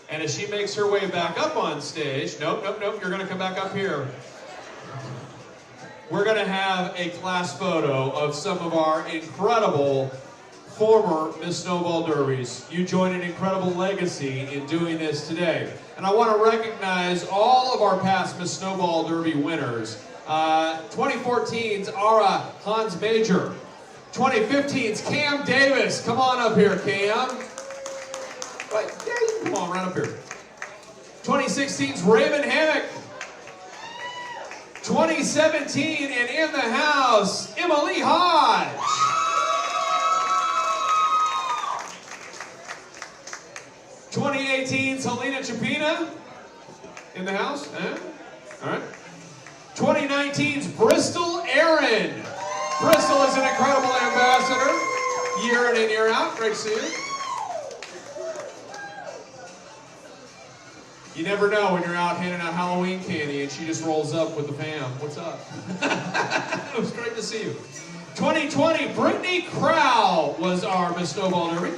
And as she makes her way back up on stage, nope, you're gonna come back up here. We're gonna have a class photo of some of our incredible former Miss Snowball Derbies. You join an incredible legacy in doing this today. And I want to recognize all of our past Miss Snowball Derby winners. 2014's Ara Hans Major. 2015's Cam Davis. Come on up here, Cam. Right, yeah, you can come on right up here. 2016's Raven Hammock. 2017 and in the house, Emily Hodge. 2018's Helena Chapina in the house. All right. 2019's Bristol Aaron. Bristol is an incredible ambassador, year in and year out. Great to see you. You never know when you're out handing out Halloween candy and she just rolls up with the fam. What's up? It was great to see you. 2020, Brittany Crowell was our Miss Snowball Derby.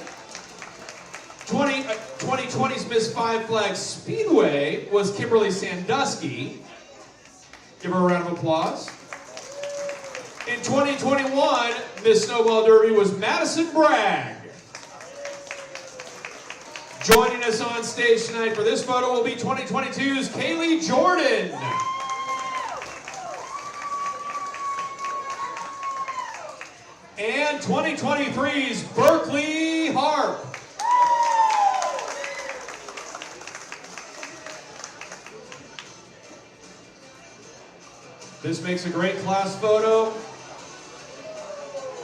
2020's Miss Five Flags Speedway was Kimberly Sandusky. Give her a round of applause. In 2021, Miss Snowball Derby was Madison Bragg. Joining us on stage tonight for this photo will be 2022's Kaylee Jordan. And present 2023's Berkeley Harp. This makes a great class photo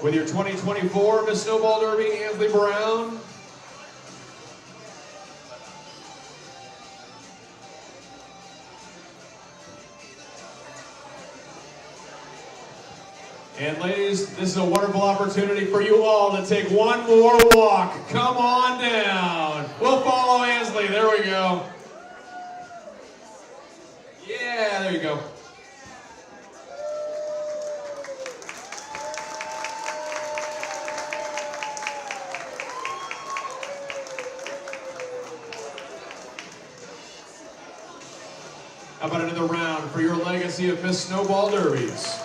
with your 2024 Miss Snowball Derby, Ansley Brown. And ladies, this is a wonderful opportunity for you all to take one more walk. Come on down. We'll follow Ansley. There we go. Yeah, there you go. How about another round for your legacy of Miss Snowball Derbies?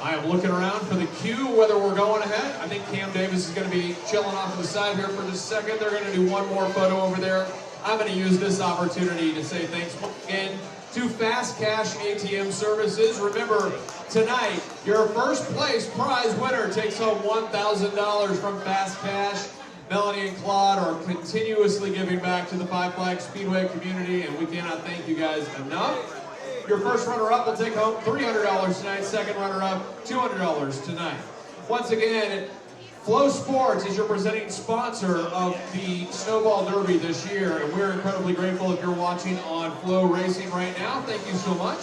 I am looking around for the cue, whether we're going ahead. I think Cam Davis is going to be chilling off to the side here for just a second. They're going to do one more photo over there. I'm going to use this opportunity to say thanks again to Fast Cash ATM Services. Remember, tonight, your first place prize winner takes home $1,000 from Fast Cash. Melanie and Claude are continuously giving back to the Five Flags Speedway community, and we cannot thank you guys enough. Your first runner-up will take home $300 tonight. Second runner-up, $200 tonight. Once again, Flow Sports is your presenting sponsor of the Snowball Derby this year, and we're incredibly grateful if you're watching on FloRacing right now. Thank you so much.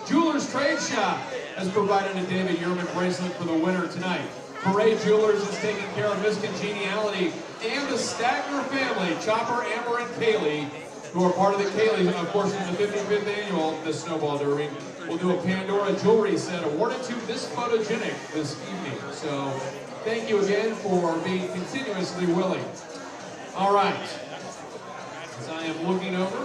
Jewelers Trade Shop has provided a David Yerman bracelet for the winner tonight. Parade Jewelers is taking care of Miss Congeniality and the Stagner family, Chopper, Amber, and Kaylee, who are part of the Kaylee, of course, from the 55th annual Miss Snowball Derby. We'll do a Pandora jewelry set awarded to Miss Photogenic this evening. So thank you again for being continuously willing. All right, as I am looking over,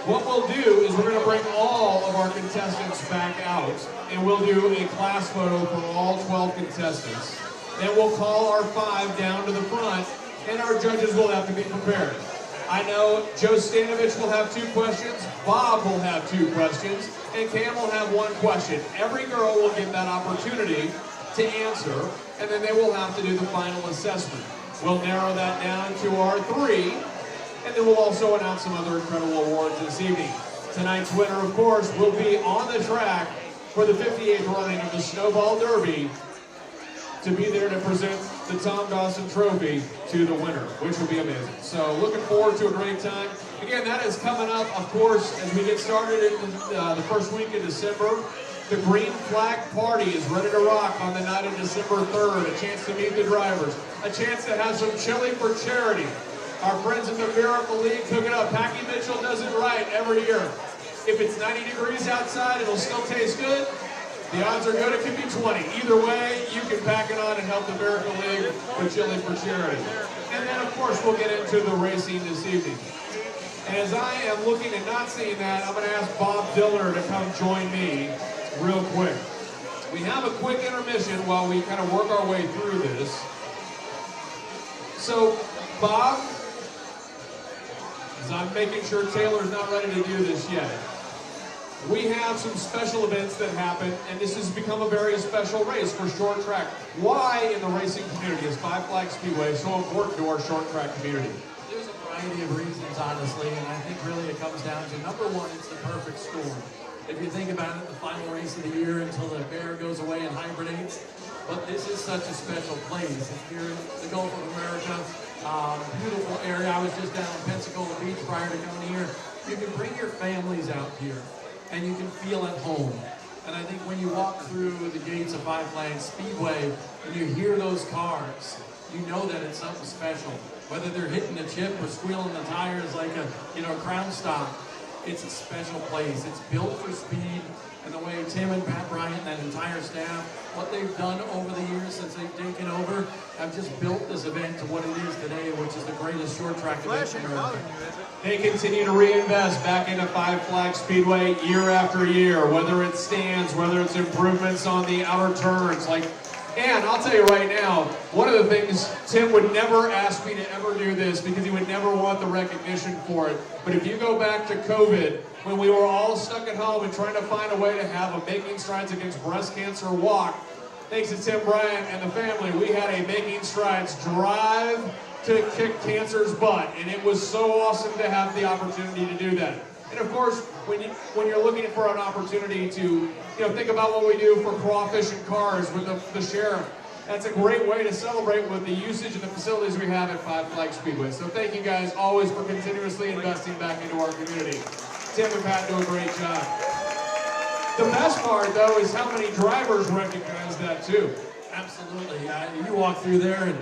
what we'll do is we're going to bring all of our contestants back out, and we'll do a class photo for all 12 contestants. Then we'll call our 5 down to the front, and our judges will have to be prepared. I know Joe Stanovich will have 2 questions, Bob will have 2 questions, and Cam will have 1 question. Every girl will get that opportunity to answer, and then they will have to do the final assessment. We'll narrow that down to our 3, and then we'll also announce some other incredible awards this evening. Tonight's winner, of course, will be on the track for the 58th running of the Snowball Derby to be there to present the Tom Dawson Trophy to the winner, which will be amazing. So looking forward to a great time. Again, that is coming up, of course, as we get started in the first week of December. The Green Flag Party is ready to rock on the night of December 3rd. A chance to meet the drivers. A chance to have some chili for charity. Our friends in the Miracle League cook it up. Packy Mitchell does it right every year. If it's 90 degrees outside, it'll still taste good. The odds are good it could be 20. Either way, you can pack it on and help the Miracle League with chili for charity. And then, of course, we'll get into the racing this evening. And as I am looking and not seeing that, I'm going to ask Bob Diller to come join me real quick. We have a quick intermission while we kind of work our way through this. So, Bob, as I'm making sure Taylor's not ready to do this yet, we have some special events that happen, and this has become a very special race for short track. Why in the racing community is Five Flags Speedway so important to our short track community? There's a variety of reasons, honestly, and I think really it comes down to, number one, it's the perfect storm. If you think about it, the final race of the year until the bear goes away and hibernates. But this is such a special place. It's here in the Gulf of America, beautiful area. I was just down in Pensacola Beach prior to coming here. You can bring your families out here, and you can feel at home. And I think when you walk through the gates of Five Flags Speedway and you hear those cars, you know that it's something special. Whether they're hitting the chip or squealing the tires like a crown stock, it's a special place. It's built for speed, and the way Tim and Pat Bryant and that entire staff, what they've done over the years since they've taken over, have just built this event to what it is today, which is the greatest short track event in America. They continue to reinvest back into Five Flags Speedway year after year, whether it's stands, whether it's improvements on the outer turns, like And I'll tell you right now, one of the things, Tim would never ask me to ever do this because he would never want the recognition for it. But if you go back to COVID, when we were all stuck at home and trying to find a way to have a Making Strides Against Breast Cancer walk, thanks to Tim Bryant and the family, we had a Making Strides drive to kick cancer's butt. And it was so awesome to have the opportunity to do that. And of course, when you're looking for an opportunity to think about what we do for crawfish and cars with the sheriff, that's a great way to celebrate with the usage of the facilities we have at Five Flags Speedway. So thank you guys always for continuously investing back into our community. Tim and Pat do a great job. The best part, though, is how many drivers recognize that, too. Absolutely. You walk through there and,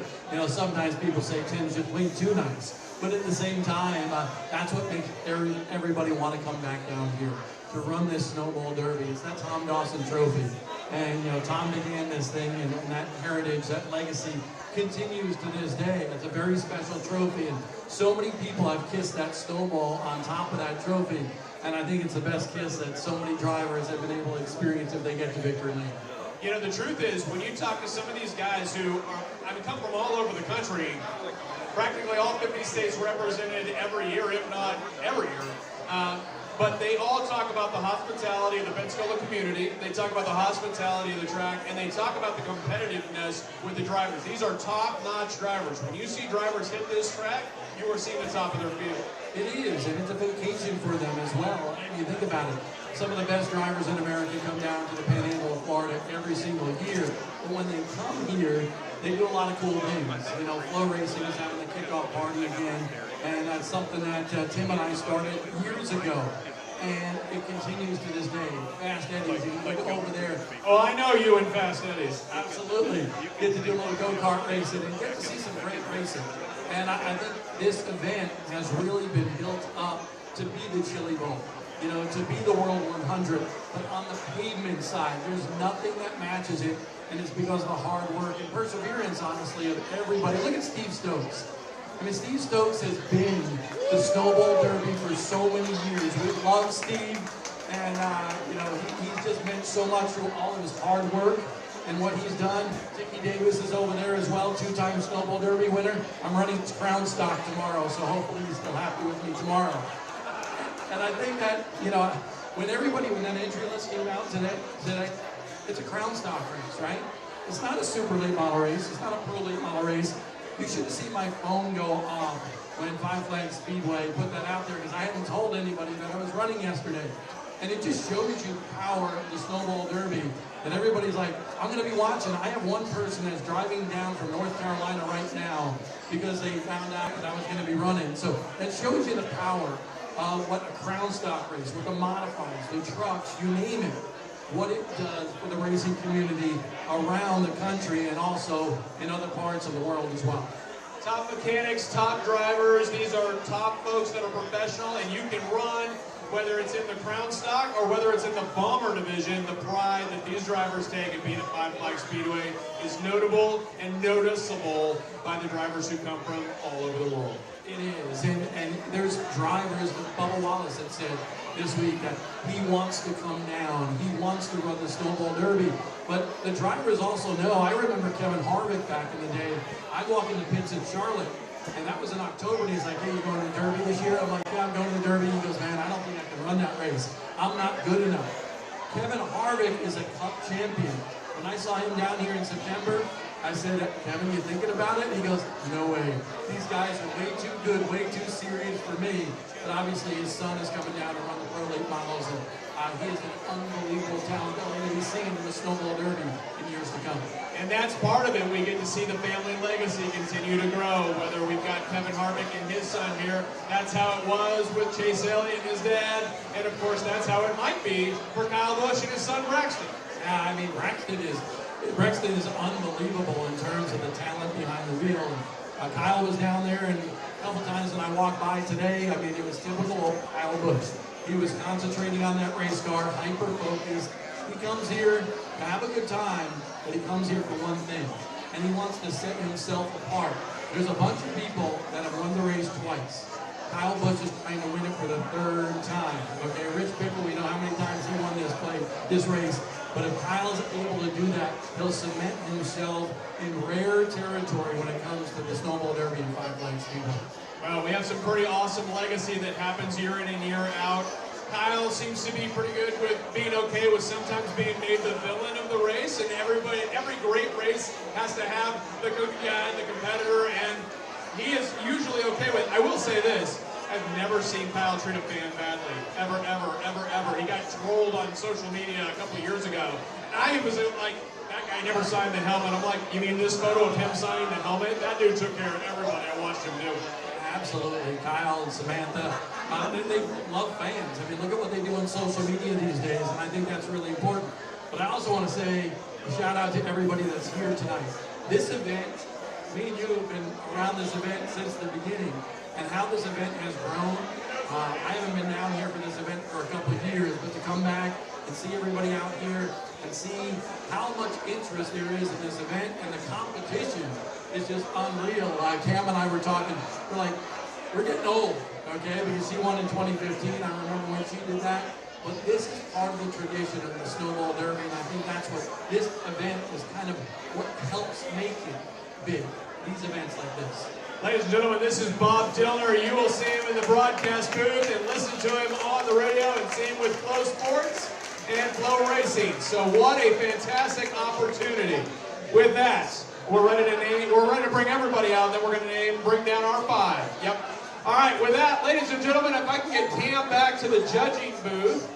sometimes people say Tim's just way too nice. But at the same time, that's what makes everybody want to come back down here to run this Snowball Derby. It's that Tom Dawson Trophy. And, Tom began this thing, and that heritage, that legacy continues to this day. It's a very special trophy, and so many people have kissed that snowball on top of that trophy. And I think it's the best kiss that so many drivers have been able to experience if they get to victory lane. The truth is, when you talk to some of these guys who come from all over the country, practically all 50 states represented every year, if not every year. But they all talk about the hospitality of the Pensacola community, they talk about the hospitality of the track, and they talk about the competitiveness with the drivers. These are top-notch drivers. When you see drivers hit this track, you are seeing the top of their field. It is, and it's a vacation for them as well. I mean, you think about it. Some of the best drivers in America come down to the Panhandle of Florida every single year. But when they come here, they do a lot of cool things. FloRacing is having a kickoff party again, and that's something that Tim and I started years ago. And it continues to this day. Fast Eddie's, you can go over there. Oh, I know you and Fast Eddie's. Absolutely. Get to do a little go-kart racing and get to see some great racing. And I think this event has really been built up to be the Chili Bowl. To be the World 100, but on the pavement side, there's nothing that matches it, and it's because of the hard work and perseverance, honestly, of everybody. Look at Steve Stokes. I mean, Steve Stokes has been the Snowball Derby for so many years. We love Steve, and he's just meant so much through all of his hard work and what he's done. Dickie Davis is over there as well, two-time Snowball Derby winner. I'm running Crown Stock tomorrow, so hopefully he's still happy with me tomorrow. And I think that, when that entry list came out today, it's a Crown Stock race, right? It's not a super late model race. It's not a pro late model race. You should have seen my phone go off when Five Flags Speedway put that out there, because I hadn't told anybody that I was running yesterday. And it just shows you the power of the Snowball Derby. And everybody's like, I'm going to be watching. I have one person that's driving down from North Carolina right now because they found out that I was going to be running. So that shows you the power of what a Crown Stock race, what the modifieds, the trucks, you name it, what it does for the racing community around the country and also in other parts of the world as well. Top mechanics, top drivers, these are top folks that are professional, and you can run, whether it's in the Crown Stock or whether it's in the Bomber division. The pride that these drivers take in being at Five Flags Speedway is notable and noticeable by the drivers who come from all over the world. It is, and there's drivers, Bubba Wallace had said this week that he wants to come down, he wants to run the Snowball Derby, but the drivers also know. I remember Kevin Harvick back in the day. I'd walk in the pits in Charlotte, and that was in October, and he's like, hey, you going to the Derby this year? I'm like, yeah, I'm going to the Derby. He goes, man, I don't think I can run that race. I'm not good enough. Kevin Harvick is a Cup champion. When I saw him down here in September, I said, Kevin, you thinking about it? He goes, no way. These guys are way too good, way too serious for me. But obviously his son is coming down to run the Pro Late Models, and he is an unbelievable talent. We're going to be seeing him in the Snowball Derby in years to come. And that's part of it. We get to see the family legacy continue to grow, whether we've got Kevin Harvick and his son here. That's how it was with Chase Elliott and his dad. And of course, that's how it might be for Kyle Busch and his son Braxton. Yeah, I mean, Braxton is unbelievable in terms of the talent behind the wheel. And, Kyle was down there, and a couple times when I walked by today, I mean, it was typical of Kyle Busch. He was concentrating on that race car, hyper-focused. He comes here to have a good time, but he comes here for one thing, and he wants to set himself apart. There's a bunch of people that have won the race twice. Kyle Busch is trying to win it for the third time. Okay, Rich Pickle, we know how many times he won this race. But if Kyle's able to do that, he'll cement himself in rare territory when it comes to the Snowball Derby and five-flag speedway. Well, we have some pretty awesome legacy that happens year in and year out. Kyle seems to be pretty good with being okay with sometimes being made the villain of the race, and every great race has to have the good guy, the competitor, and he is usually okay with it. I will say this, I've never seen Kyle treat a fan badly, ever, ever, ever, ever. He got trolled on social media a couple of years ago, and I was like, that guy never signed the helmet. I'm like, you mean this photo of him signing the helmet? That dude took care of everybody. I watched him do it. Absolutely, Kyle and Samantha, they love fans. I mean, look at what they do on social media these days, and I think that's really important. But I also want to say a shout out to everybody that's here tonight. This event, me and you have been around this event since the beginning, and how this event has grown. I haven't been down here for this event for a couple of years, but to come back and see everybody out here and see how much interest there is in this event and the competition is just unreal. Cam and I were talking, we're getting old, okay? Because she won in 2015, I remember when she did that. But this is part of the tradition of the Snowball Derby, and I think that's what this event is kind of what helps make it big, these events like this. Ladies and gentlemen, this is Bob Dillner. You will see him in the broadcast booth and listen to him on the radio, and see him with Flow Sports and FloRacing. So what a fantastic opportunity. With that, we're ready to bring everybody out, and then we're going to bring down our five. Yep. All right, with that, ladies and gentlemen, if I can get Cam back to the judging booth.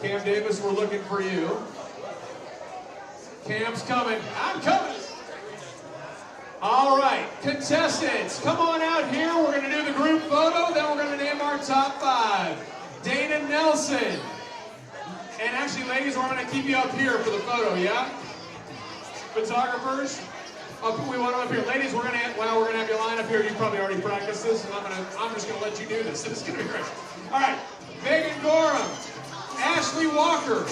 Cam Davis, we're looking for you. Cam's coming. I'm coming. All right, contestants, come on out here. We're going to do the group photo, then we're going to name our top five. Dana Nelson. And actually, ladies, we're going to keep you up here for the photo, yeah? Photographers, we want them up here. Ladies, we're gonna have you line up here. You probably already practiced this, and I'm just gonna let you do this. This is gonna be great. All right, Megan Gorham, Ashley Walker,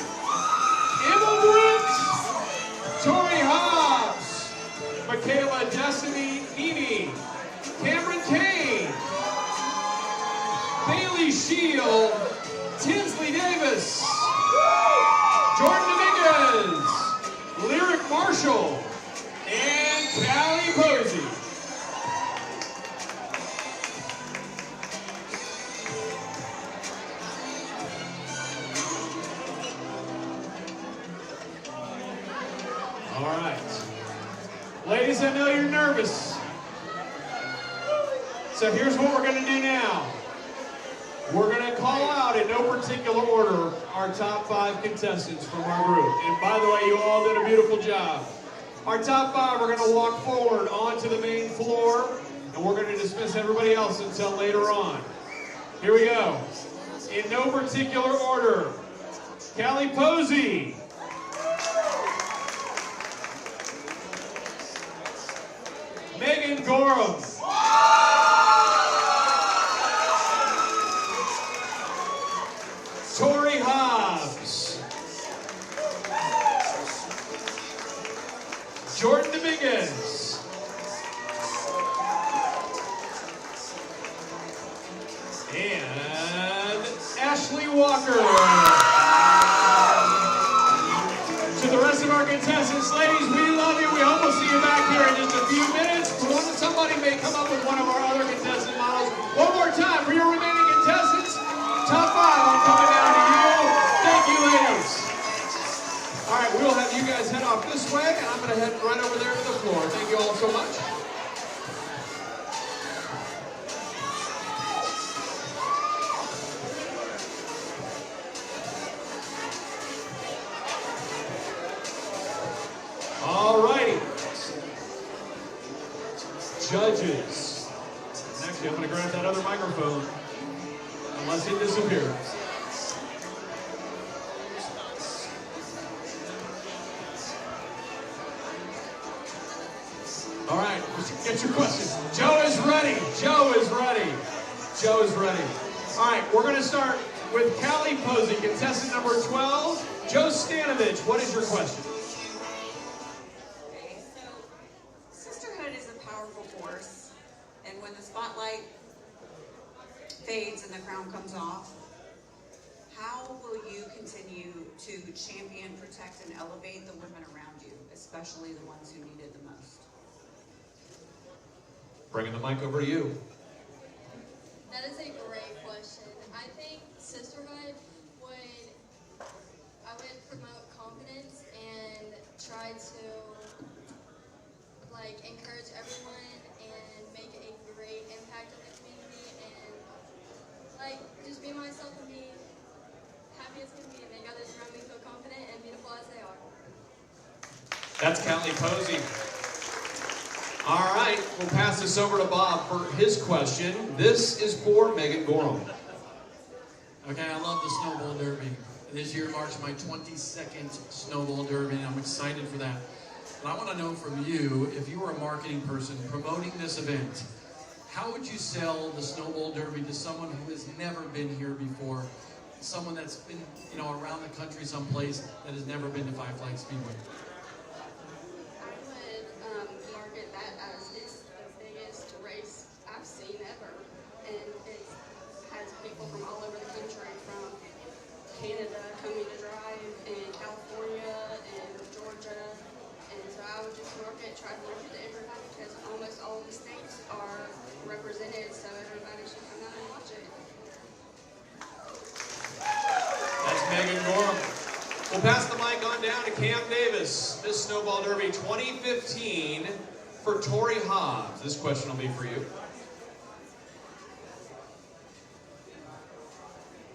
Emma Brent, Tori Hobbs, Michaela Destiny Eby, Cameron Kane, Bailey Shield, Tinsley Davis, Jordan Dominguez, Lyric Marshall, and Callie Posey. All right. Ladies, I know you're nervous. So here's what we're going to do now. We're going to call out in no particular order our top five contestants from our group. And by the way, you all did a beautiful job. Our top five are going to walk forward onto the main floor, and we're going to dismiss everybody else until later on. Here we go. In no particular order, Callie Posey. Megan Gorham. Tori Hobbs. Jordan Dominguez. And Ashley Walker. To the rest of our contestants, ladies, we love you. We hope we'll see you back here in just a few minutes. Somebody may come up with one of our other contestant models. One more time for your remaining contestants. Top five, I'm coming down to you. Thank you, ladies. All right, we'll have you guys head off this way, and I'm going to head right over there to the floor. Thank you all so much. All righty. Judges. Actually, I'm going to grab that other microphone, unless it disappears. All right, get your questions. Joe is ready. Joe is ready. Joe is ready. All right, we're going to start with Callie Posey, contestant number 12. Joe Stanovich, what is your question? Okay, so sisterhood is a powerful force, and when the spotlight fades and the crown comes off, how will you continue to champion, protect, and elevate the women around you, especially the ones who need it the most? Bringing the mic over to you. That is a great question. I think sisterhood I would promote confidence and try to like encourage everyone and make a great impact on the community and like just be myself and be happy as can be and make others around me feel confident and beautiful as they are. That's Callie Posey. All right, we'll pass this over to Bob for his question. This is for Megan Gorham. Okay, I love the Snowball Derby. This year marks my 22nd Snowball Derby, and I'm excited for that. And I want to know from you, if you were a marketing person promoting this event, how would you sell the Snowball Derby to someone who has never been here before? Someone that's been, around the country someplace that has never been to Five Flags Speedway? I would market that as it's the biggest race I've seen ever. And it has people from all over the country, from Canada coming to drive, and California, and Georgia. And so I would just try to market to everybody because almost all of the states are represented, so everybody should come out and watch it. That's Megan Gorham. We'll pass the mic on down to Cam Davis. This Snowball Derby 2015 for Tori Hobbs. This question will be for you.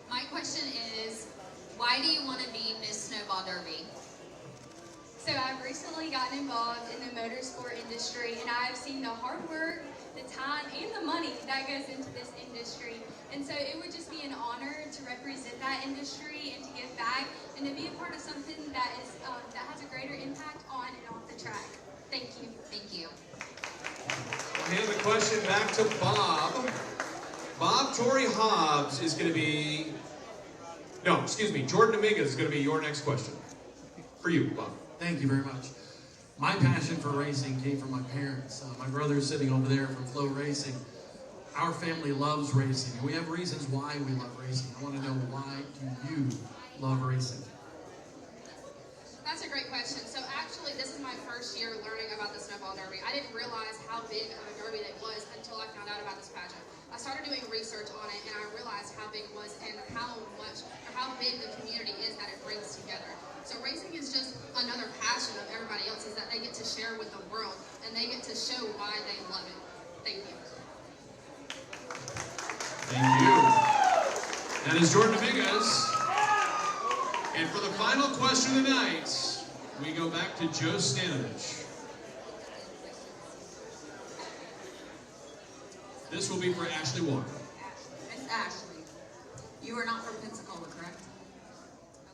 My question is, why do you want to be Miss Snowball Derby? So I've recently gotten involved in the motorsport industry, and I've seen the hard work, the time, and the money that goes into this industry. And so it would just be an honor to represent that industry and to give back and to be a part of something that is that has a greater impact on and off the track. Thank you. Thank you. I'll hand the question back to Bob. Bob, Tori Hobbs is going to be... No, excuse me. Jordan Dominguez is going to be your next question. For you, Bob. Thank you very much. My passion for racing came from my parents. My brother is sitting over there from FloRacing. Our family loves racing, and we have reasons why we love racing. I want to know, why do you love racing? That's a great question. So actually, this is my first year learning about the Snowball Derby. I didn't realize how big of a derby it was until I found out about this pageant. I started doing research on it, and I realized how big it was and how big the community is that it brings together. So racing is just another passion of everybody else, is that they get to share with the world, and they get to show why they love it. Thank you. Thank you. That is Jordan Dominguez. And for the final question of the night, we go back to Joe Stanovich. This will be for Ashley Walker. Miss Ashley, you are not from Pensacola, correct?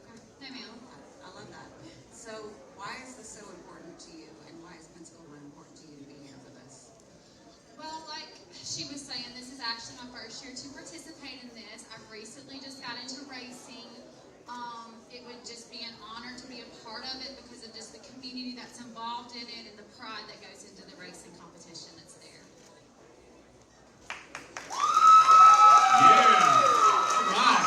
Okay. No, ma'am. I love that. So why is this so important to you, and why is Pensacola important to you to be here for this? Well, like she was saying, this is actually my first year to participate in this. I've recently just got into racing. It would just be an honor to be a part of it because of just the community that's involved in it and the pride that goes into the racing competition that's there. Yeah. All right.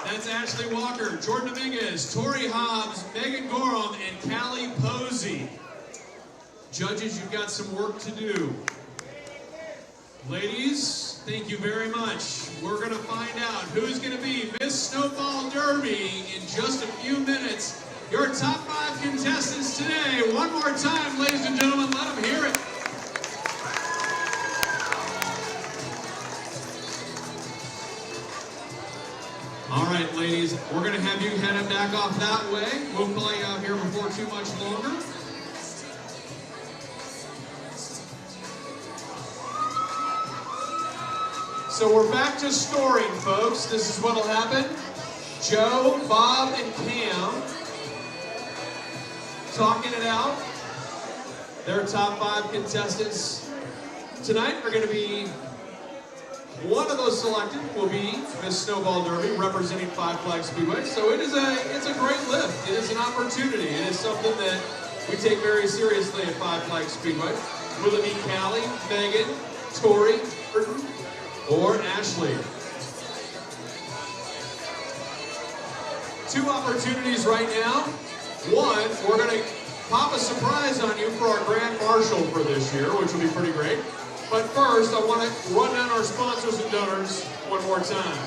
That's Ashley Walker, Jordan Dominguez, Tori Hobbs, Megan Gorham, and Callie Posey. Judges, you've got some work to do. Ladies, thank you very much. We're going to find out who's going to be Miss Snowball Derby in just a few minutes. Your top 5 contestants today. One more time, ladies and gentlemen, let them hear it. All right, ladies, we're going to have you head back off that way. We'll call you out here before too much longer. So we're back to scoring, folks. This is what'll happen. Joe, Bob, and Cam talking it out. Their top 5 contestants tonight are going to be, one of those selected will be Miss Snowball Derby representing Five Flags Speedway. So it's a great lift. It is an opportunity. It is something that we take very seriously at Five Flags Speedway. Will it be Callie, Megan, Tori, Jordan, or Ashley? Two opportunities right now. One, we're going to pop a surprise on you for our Grand Marshal for this year, which will be pretty great. But first, I want to run down our sponsors and donors one more time.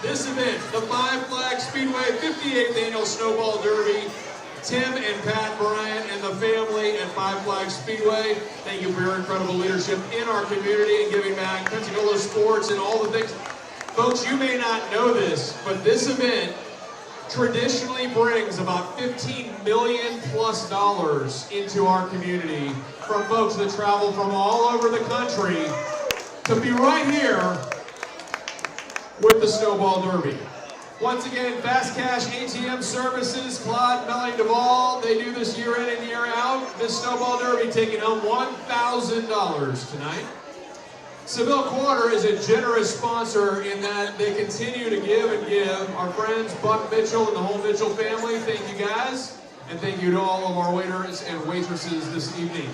This event, the Five Flags Speedway 58th Annual Snowball Derby. Tim and Pat Bryant and the family at Five Flags Speedway, thank you for your incredible leadership in our community and giving back Pensacola sports and all the things. Folks, you may not know this, but this event traditionally brings about $15 million plus into our community from folks that travel from all over the country to be right here with the Snowball Derby. Once again, Fast Cash ATM Services, Claude, Melanie Duvall, they do this year in and year out. This Snowball Derby taking home $1,000 tonight. Seville Quarter is a generous sponsor in that they continue to give and give. Our friends Buck Mitchell and the whole Mitchell family, thank you guys. And thank you to all of our waiters and waitresses this evening.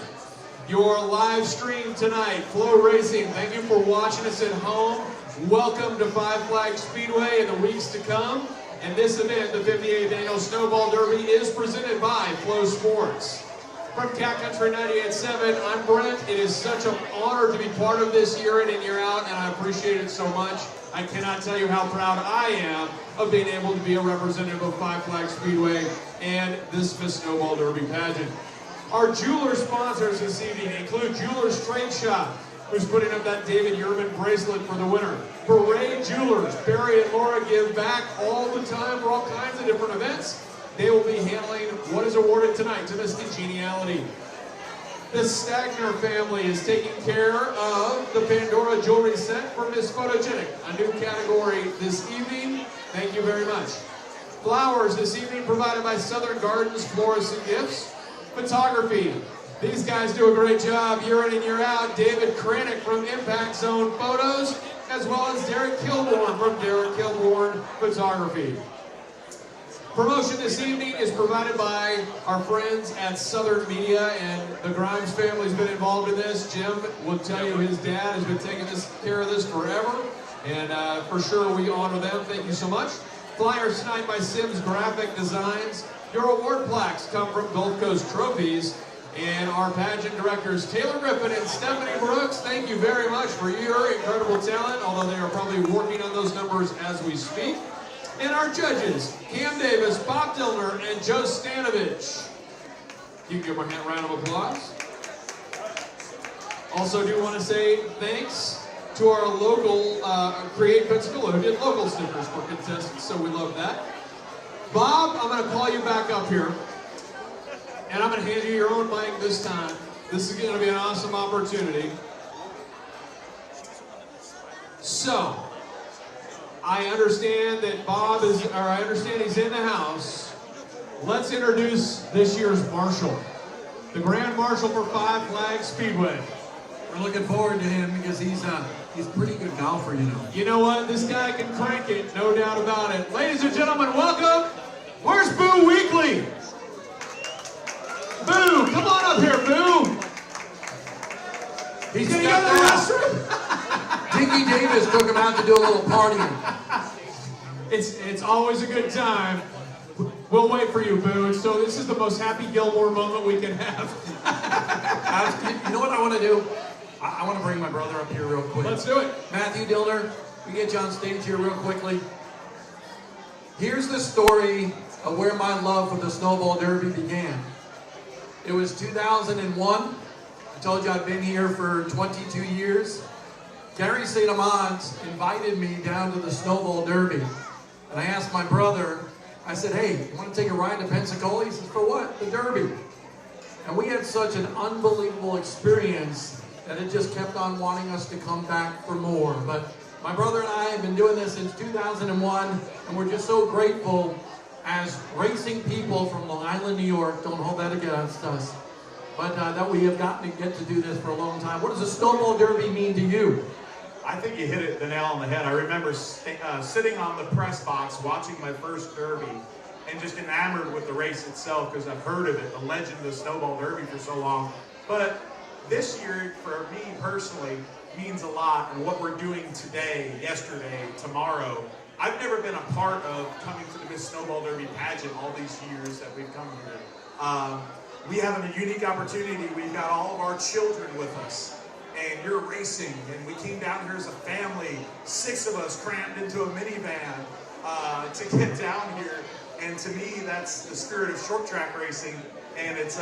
Your live stream tonight, FloRacing, thank you for watching us at home. Welcome to Five Flags Speedway in the weeks to come. And this event, the 58th Annual Snowball Derby, is presented by Flo Sports. From Cat Country 98.7, I'm Brent. It is such an honor to be part of this year in and year out, and I appreciate it so much. I cannot tell you how proud I am of being able to be a representative of Five Flags Speedway and this Miss Snowball Derby pageant. Our jeweler sponsors this evening include Jewelers Trade Shop, who's putting up that David Yerman bracelet for the winner. Beret Jewelers, Barry and Laura give back all the time for all kinds of different events. They will be handling what is awarded tonight to Miss Congeniality. The Stagner family is taking care of the Pandora jewelry set for Miss Photogenic, a new category this evening. Thank you very much. Flowers this evening provided by Southern Gardens Florists and Gifts. Photography. These guys do a great job year in and year out. David Kranick from Impact Zone Photos, as well as Derek Kilborn from Derek Kilborn Photography. Promotion this evening is provided by our friends at Southern Media, and the Grimes family's been involved in this. Jim will tell you his dad has been taking care of this forever, and for sure we honor them. Thank you so much. Flyers tonight by Sims Graphic Designs. Your award plaques come from Gulf Coast Trophies. And our pageant directors, Taylor Griffin and Stephanie Brooks, thank you very much for your incredible talent, although they are probably working on those numbers as we speak. And our judges, Cam Davis, Bob Dillner, and Joe Stanovich. You can give them a round of applause. Also do want to say thanks to our local Create Pensacola, who did local stickers for contestants, so we love that. Bob, I'm going to call you back up here. And I'm going to hand you your own mic this time. This is going to be an awesome opportunity. So, I understand that Bob is, or I understand he's in the house. Let's introduce this year's Marshal, the Grand Marshal for Five Flags Speedway. We're looking forward to him because he's a pretty good golfer, you know. You know what? This guy can crank it, no doubt about it. Ladies and gentlemen, welcome. Where's Boo Weekly? Boo, come on up here, Boo. He's gonna go to the restroom. Dickie Davis took him out to do a little partying. It's always a good time. We'll wait for you, Boo. So this is the most Happy Gilmore moment we can have. You know what I want to do? I want to bring my brother up here real quick. Let's do it. Matthew Dillner, we get you on stage here real quickly. Here's the story of where my love for the Snowball Derby began. It was 2001. I told you I've been here for 22 years. Gary St. Amant invited me down to the Snowball Derby. And I asked my brother, I said, hey, you want to take a ride to Pensacola? He says, for what? The Derby. And we had such an unbelievable experience that it just kept on wanting us to come back for more. But my brother and I have been doing this since 2001, and we're just so grateful as racing people from Long Island, New York, don't hold that against us, but that we have gotten to get to do this for a long time. What does the Snowball Derby mean to you? I think you hit the nail on the head. I remember sitting on the press box watching my first Derby and just enamored with the race itself because I've heard of it, the legend of the Snowball Derby for so long. But this year, for me personally, means a lot, and what we're doing today, yesterday, tomorrow, I've never been a part of coming to the Miss Snowball Derby pageant all these years that we've come here. We have a unique opportunity. We've got all of our children with us, and you're racing, and we came down here as a family, 6 of us crammed into a minivan to get down here. And to me, that's the spirit of short track racing. And it's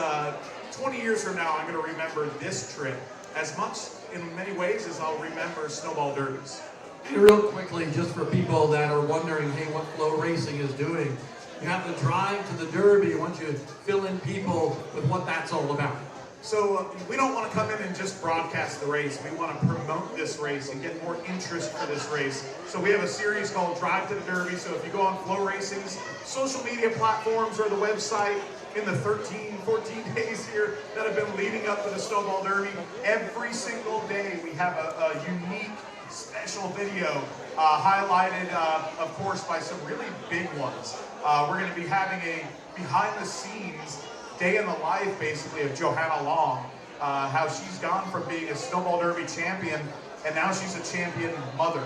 20 years from now, I'm going to remember this trip as much in many ways as I'll remember snowball derbies. And real quickly, just for people that are wondering, hey, what FloRacing is doing, you have to drive to the Derby. I want you to fill in people with what that's all about. So we don't want to come in and just broadcast the race. We want to promote this race and get more interest for this race. So we have a series called Drive to the Derby. So if you go on FloRacing's social media platforms or the website in the 13, 14 days here that have been leading up to the Snowball Derby, every single day we have a unique special video highlighted, of course, by some really big ones. We're going to be having a behind-the-scenes day in the life, basically, of Johanna Long, how she's gone from being a Snowball Derby champion, and now she's a champion mother.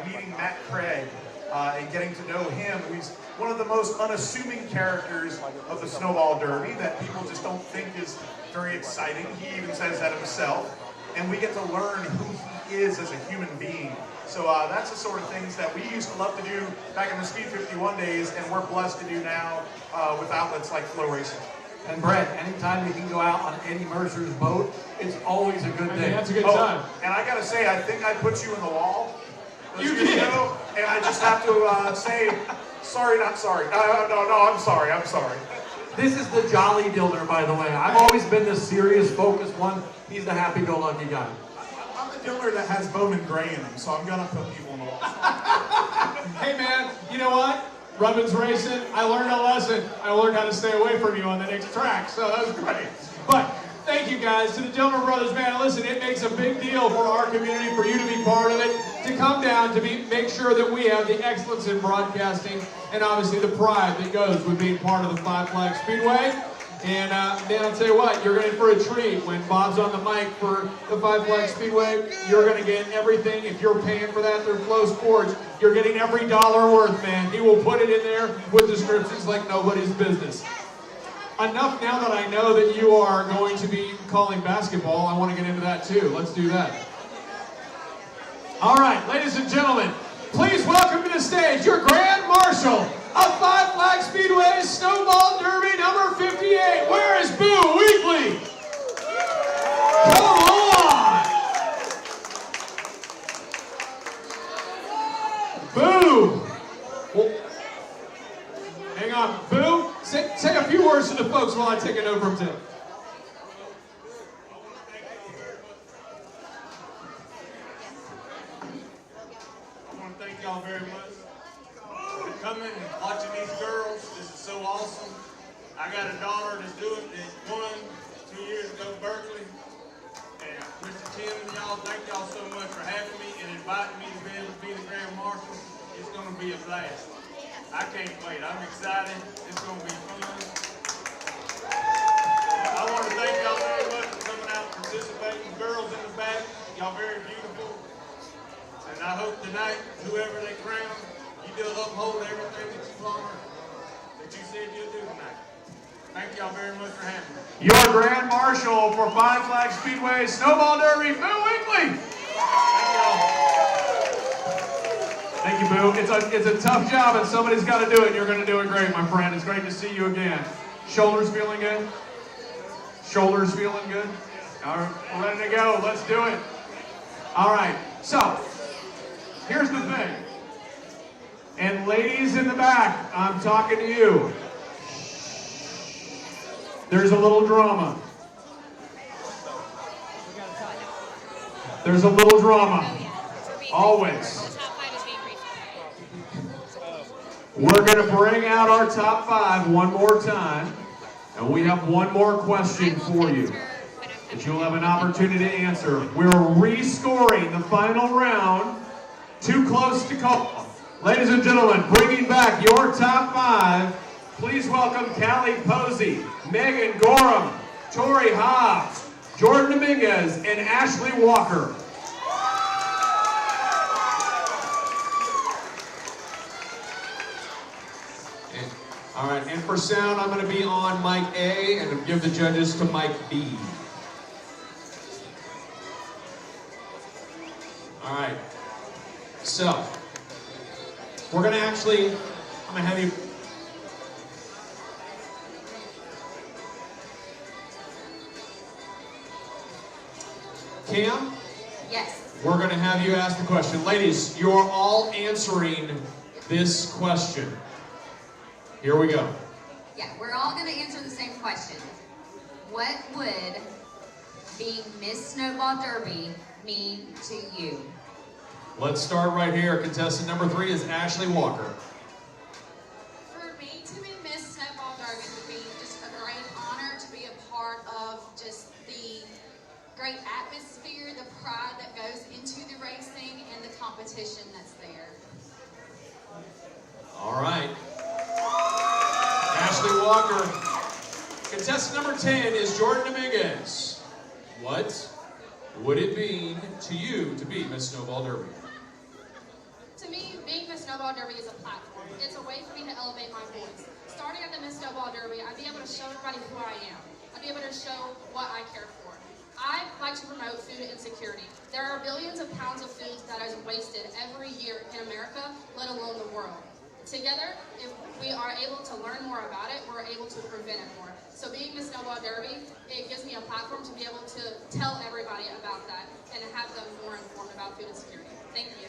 Meeting Matt Craig and getting to know him, who's one of the most unassuming characters of the Snowball Derby that people just don't think is very exciting. He even says that himself. And we get to learn who he is as a human being. So that's the sort of things that we used to love to do back in the Speed 51 days, and we're blessed to do now with outlets like FloRacing. And Brett, anytime you can go out on Eddie Mercer's boat, it's always a good day. That's a good time. And I gotta say, I think I put you in the wall. You did. And I just have to say, sorry, not sorry. No, I'm sorry. This is the jolly Dillner, by the way. I've always been the serious, focused one. He's the happy-go-lucky guy. I'm the Dillner that has Bowman Gray in him, so I'm gonna put people in the wall. Hey man, you know what? Rubin's racing. I learned a lesson. I learned how to stay away from you on the next track, so that was great. But thank you guys to the Dillner brothers, man. Listen, it makes a big deal for our community, for you to be part of it, to come down, to make sure that we have the excellence in broadcasting, and obviously the pride that goes with being part of the Five Flag Speedway. And man, I'll tell you what, you're in for a treat. When Bob's on the mic for the Five Flag Speedway, you're going to get everything. If you're paying for that through Flow Sports, you're getting every dollar worth, man. He will put it in there with descriptions like nobody's business. Enough now that I know that you are going to be calling basketball, I want to get into that too. Let's do that. All right, ladies and gentlemen, please welcome to the stage your Grand Marshal of Five Flag Speedway's Snowball Derby number 58. Where is Boo Weekly? Come on! Boo! Well, hang on, Boo. Say a few words to the folks while I take a note from Tim. I want to thank y'all very much for coming and watching these girls. This is so awesome. I got a daughter that's won 2 years ago, Berkeley. And Mr. Tim and y'all, thank y'all so much for having me and inviting me to be able to be the Grand Marshal. It's going to be a blast. I can't wait. I'm excited. It's going to be fun. I want to thank y'all very much for coming out and participating. Girls in the back, y'all very beautiful. And I hope tonight, whoever they crown, you do uphold everything that you learned, that you said you'll do tonight. Thank y'all very much for having me. Your Grand Marshal for Five Flag Speedway Snowball Derby, Boo Weekly. Thank y'all. Thank you, Boo. It's a tough job, and somebody's got to do it, and you're going to do it great, my friend. It's great to see you again. Shoulders feeling good? Shoulders feeling good? All right, we're ready to go. Let's do it. All right, so here's the thing. And ladies in the back, I'm talking to you. There's a little drama. There's a little drama. Always. We're going to bring out our top 5 one more time. And we have one more question for you that you'll have an opportunity to answer. We're rescoring the final round. Too close to call. Ladies and gentlemen, bringing back your top 5. Please welcome Callie Posey, Megan Gorham, Tori Hobbs, Jordan Dominguez, and Ashley Walker. All right, and for sound, I'm going to be on mic A and give the judges to mic B. All right, so we're going to I'm going to have you. Cam? Yes. We're going to have you ask the question. Ladies, you are all answering this question. Here we go. Yeah, we're all going to answer the same question. What would being Miss Snowball Derby mean to you? Let's start right here. Contestant number 3 is Ashley Walker. For me to be Miss Snowball Derby would be just a great honor to be a part of just the great atmosphere, the pride that goes into the racing, and the competition that's there. All right. Ashley Walker. Contestant number 10 is Jordan Dominguez. What would it mean to you to be Miss Snowball Derby? To me, being Miss Snowball Derby is a platform. It's a way for me to elevate my voice. Starting at the Miss Snowball Derby, I'd be able to show everybody who I am. I'd be able to show what I care for. I like to promote food insecurity. There are billions of pounds of food that is wasted every year in America, let alone the world. Together, if we are able to learn more about it, we're able to prevent it more. So being Miss Snowball Derby, it gives me a platform to be able to tell everybody about that and have them more informed about food insecurity. Thank you.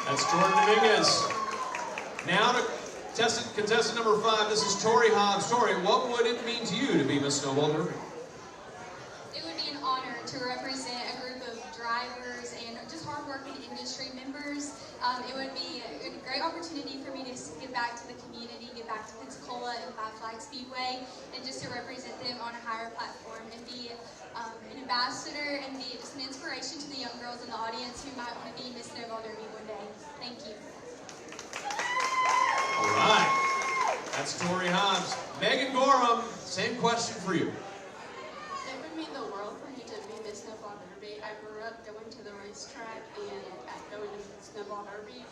That's Jordan Dominguez. Now to contestant number 5, this is Tori Hobbs. Tori, what would it mean to you to be Miss Snowball Derby? It would be an honor to represent a group of drivers and just hardworking industry members. It would be a great opportunity for me to give back to the community, give back to Pensacola and Five Flags Speedway, and just to represent them on a higher platform and be an ambassador and be just an inspiration to the young girls in the audience who might want to be Miss Snowball Derby one day. Thank you. All right. That's Tori Hobbs. Megan Gorham, same question for you. It would mean the world for me to be Miss Snowball Derby. I grew up going to the racetrack and going to Snowball Derby.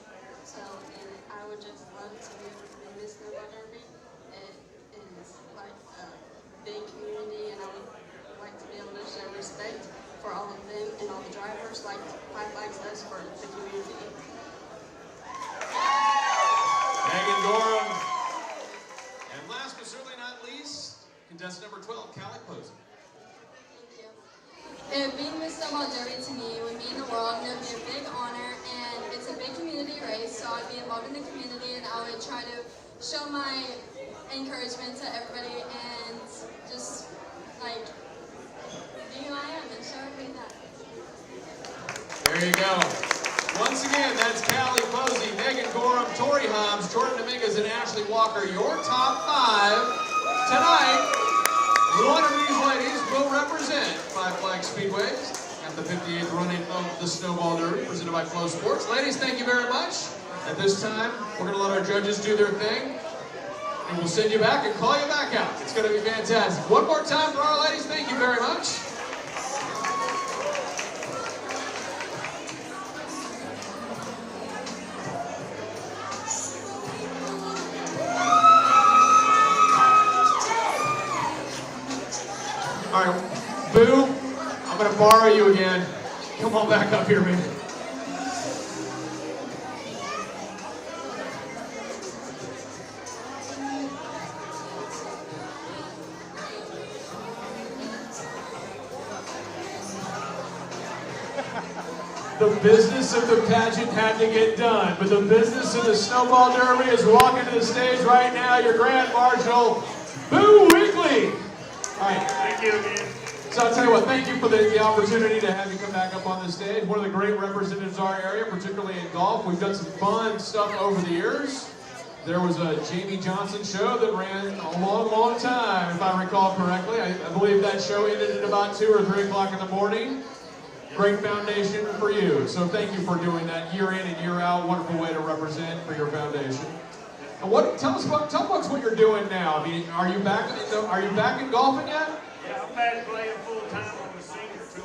And I would just love to be able to be Miss Snowball Derby. It is like a big community, and I would like to be able to show respect for all of them and all the drivers, like Five Flags does for the community. Megan Gorham. And last but certainly not least, contestant number 12, Callie Posey. Being Miss Snowball Derby to me would mean the world, and it would be a big honor, and it's a big community race, so I'd be involved in the community, and I would try to show my encouragement to everybody, and just, like, be who I am, and show everybody that. There you go. Once again, that's Callie Posey, Megan Gorham, Tori Hobbs, Jordan Dominguez, and Ashley Walker, your top 5 tonight. One of these ladies will represent Five Flags Speedway at the 58th running of the Snowball Derby, presented by Flow Sports. Ladies, thank you very much. At this time, we're going to let our judges do their thing, and we'll send you back and call you back out. It's going to be fantastic. One more time for our ladies, thank you very much. All right, Boo, I'm going to borrow you again. Come on back up here, man. The business of the pageant had to get done, but the business of the Snowball Derby is walking to the stage right now. Your Grand Marshal, Boo Weekly. All right. Thank you again. So I'll tell you what, thank you for the opportunity to have you come back up on the stage. One of the great representatives of our area, particularly in golf. We've done some fun stuff over the years. There was a Jamie Johnson show that ran a long, long time, if I recall correctly. I believe that show ended at about 2 or 3 o'clock in the morning. Great foundation for you. So thank you for doing that year in and year out. Wonderful way to represent for your foundation. And tell folks what you're doing now. I mean, are you back in golfing yet? Yeah, I'm back playing full time on the senior tour.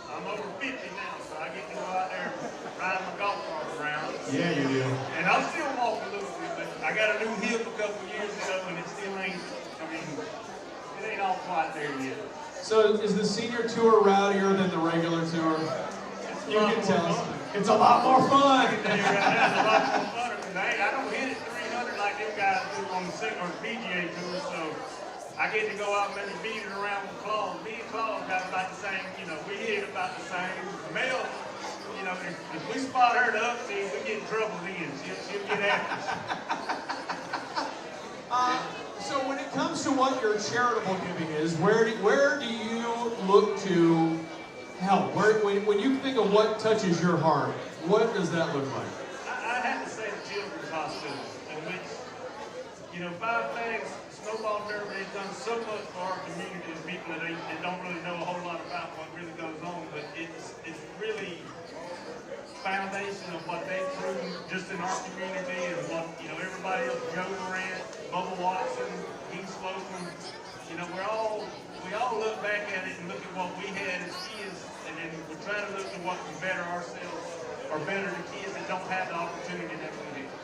I'm over 50 now, so I get to go out there and ride my golf cart around. Yeah, you do. And I'll still walk a little bit, but I I got a new hip a couple years ago, and it still ain't. I mean, it ain't all quite there yet. So is the senior tour rowdier than the regular tour? It's a You lot can more tell. fun. It's a lot more fun. I can tell you right now, it's a lot more fun. 'Cause I don't hit it 300 like them guys do on the PGA tour, so I get to go out and maybe beat it around with Claus. Me and Claus got about the same, you know, we hit it about the same. Mel, you know, if we spot her to upseas, we get in trouble then. She'll get after us. So when it comes to what your charitable giving is, where do you look to help? When you think of what touches your heart, what does that look like? I have to say the Children's Hospital, in which, you know, Five Flags, Snowball Derby has done so much for our community and people that don't really know a whole lot about what really goes on, but it's really foundation of what they've proven just in our community and what, you know, everybody else, Joe Morant, Bubba Watson, Heath Slocum, you know, we all look back at it and look at what we had as kids, and then we try to look at what can better ourselves or better the kids that don't have the opportunity that we have.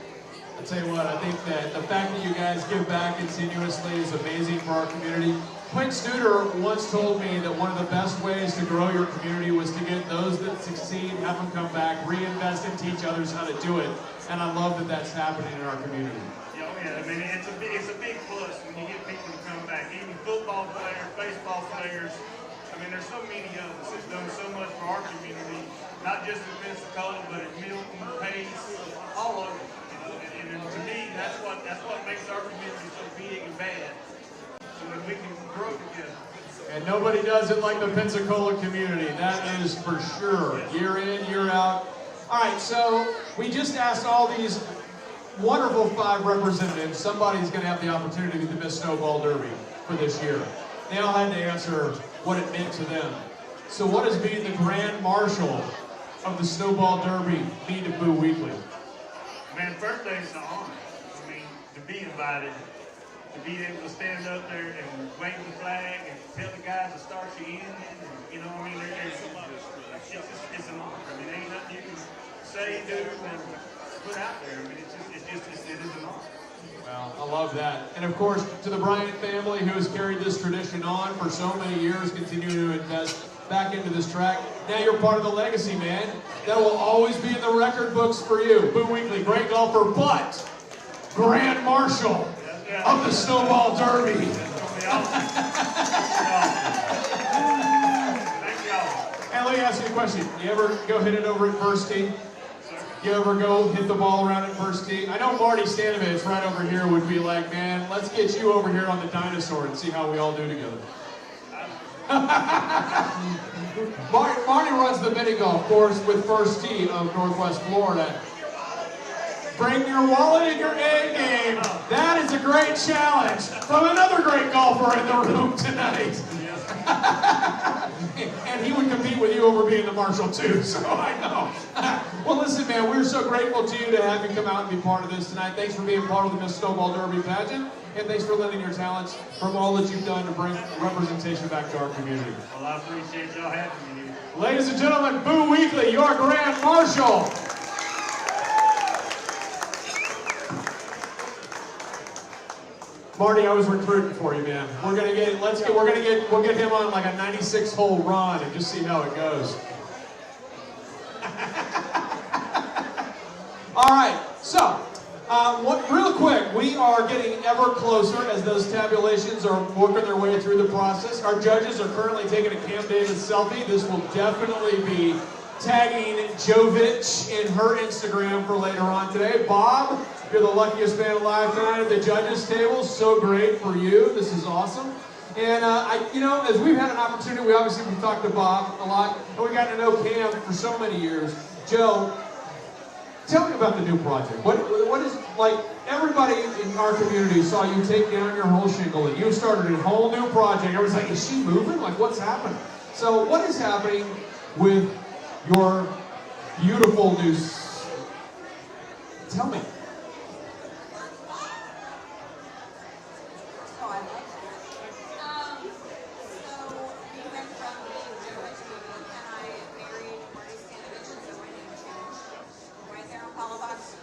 I'll tell you what, I think that the fact that you guys give back continuously is amazing for our community. Quinn Studer once told me that one of the best ways to grow your community was to get those that succeed, have them come back, reinvest and teach others how to do it. And I love that that's happening in our community. Yeah, I mean, it's a big plus when you get people to come back. Even football players, baseball players. I mean, there's so many of us that's done so much for our community, not just in Pensacola, but in Milton, Pace, all over. And to me, that's what makes our community so big and bad, so that we can grow together. And nobody does it like the Pensacola community, that is for sure. Year in, year out. All right, so we just asked all these wonderful 5 representatives. Somebody's going to have the opportunity to be the Miss Snowball Derby for this year. They all had to answer what it meant to them. So what does being the Grand Marshal of the Snowball Derby mean to Boo Weekly? Man, first thing is an honor. I mean, to be invited, to be able to stand up there and wave the flag and tell the guys to start you in, and, you know, I mean, it's an honor. I mean, ain't nothing you can say, do, and put out there. I mean, it is an honor. Well, I love that. And of course, to the Bryant family who has carried this tradition on for so many years, continuing to invest back into this track. Now you're part of the legacy, man. That will always be in the record books for you. Boo Weekly, great golfer, but Grand Marshal of the Snowball Derby. Thank y'all. And let me ask you a question. You ever go hit it over at first tee? You ever go hit the ball around at first tee? I know Marty Stanovich right over here would be like, man, let's get you over here on the dinosaur and see how we all do together. Marty runs the mini golf course with First Tee of Northwest Florida. Bring your wallet and your A game. That is a great challenge from another great golfer in the room tonight. And he would compete with you over being the Marshal too, so I know. Well, listen, man, we're so grateful to you to have you come out and be part of this tonight. Thanks for being part of the Miss Snowball Derby pageant, and thanks for lending your talents from all that you've done to bring representation back to our community. Well, I appreciate y'all having me here. Ladies and gentlemen, Boo Weekly, your Grand Marshal. Marty, I was recruiting for you, man. We'll get him on like a 96-hole run and just see how it goes. All right, so real quick, we are getting ever closer as those tabulations are working their way through the process. Our judges are currently taking a Cam Davis selfie. This will definitely be tagging Jovich in her Instagram for later on today. Bob, you're the luckiest man alive tonight at the judges table. So great for you. This is awesome. And as we've had an opportunity, we've talked to Bob a lot, and we've gotten to know Cam for so many years. Joe, tell me about the new project. What is, like, everybody in our community saw you take down your whole shingle, and you started a whole new project. Everyone's like, is she moving? Like, what's happening? So what is happening with your beautiful new... Tell me.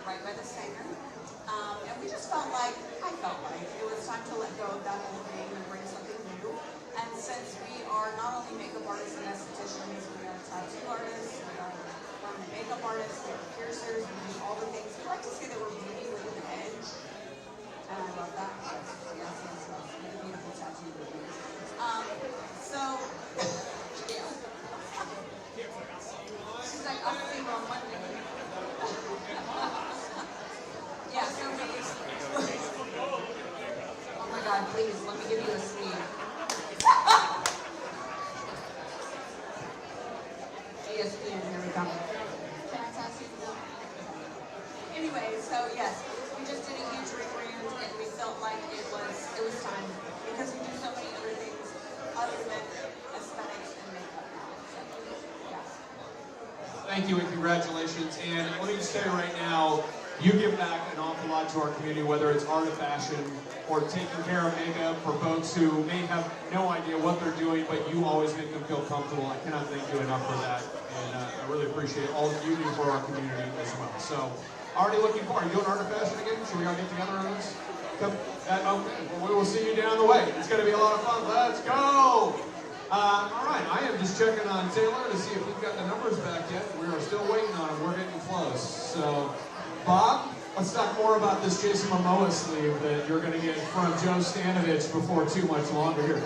Right by the singer. And we just felt I felt like it was time to let go of that old thing and bring something new. And since we are not only makeup artists and estheticians, we are tattoo artists, we are makeup artists, we are piercers, we do all the things. We like to say that we're beauty with an edge. And I love that. Yes, yes, yes. With a beautiful tattoo. So, yeah. She's like, I'll see you on Monday. Yeah, so oh my God, please, let me give you a sleeve. ESPN, here we come. Fantastic. Anyway, so yes, we just did a huge rebrand and we felt like it was time because we do so many other things other than aesthetics and makeup now. So, yeah. Thank you and congratulations. And let me just tell you right now, you give back an awful lot to our community, whether it's art of fashion or taking care of makeup for folks who may have no idea what they're doing, but you always make them feel comfortable. I cannot thank you enough for that. And I really appreciate all that you do for our community as well. So, already looking forward. Are you doing art of fashion again? Should we all get together on this? Come, okay, well, we will see you down the way. It's going to be a lot of fun. Let's go! All right, I am just checking on Taylor to see if we've got the numbers back yet. We are still waiting on them. We're getting close. So, Bob, let's talk more about this Jason Momoa sleeve that you're going to get from Joe Stanovich before too much longer here.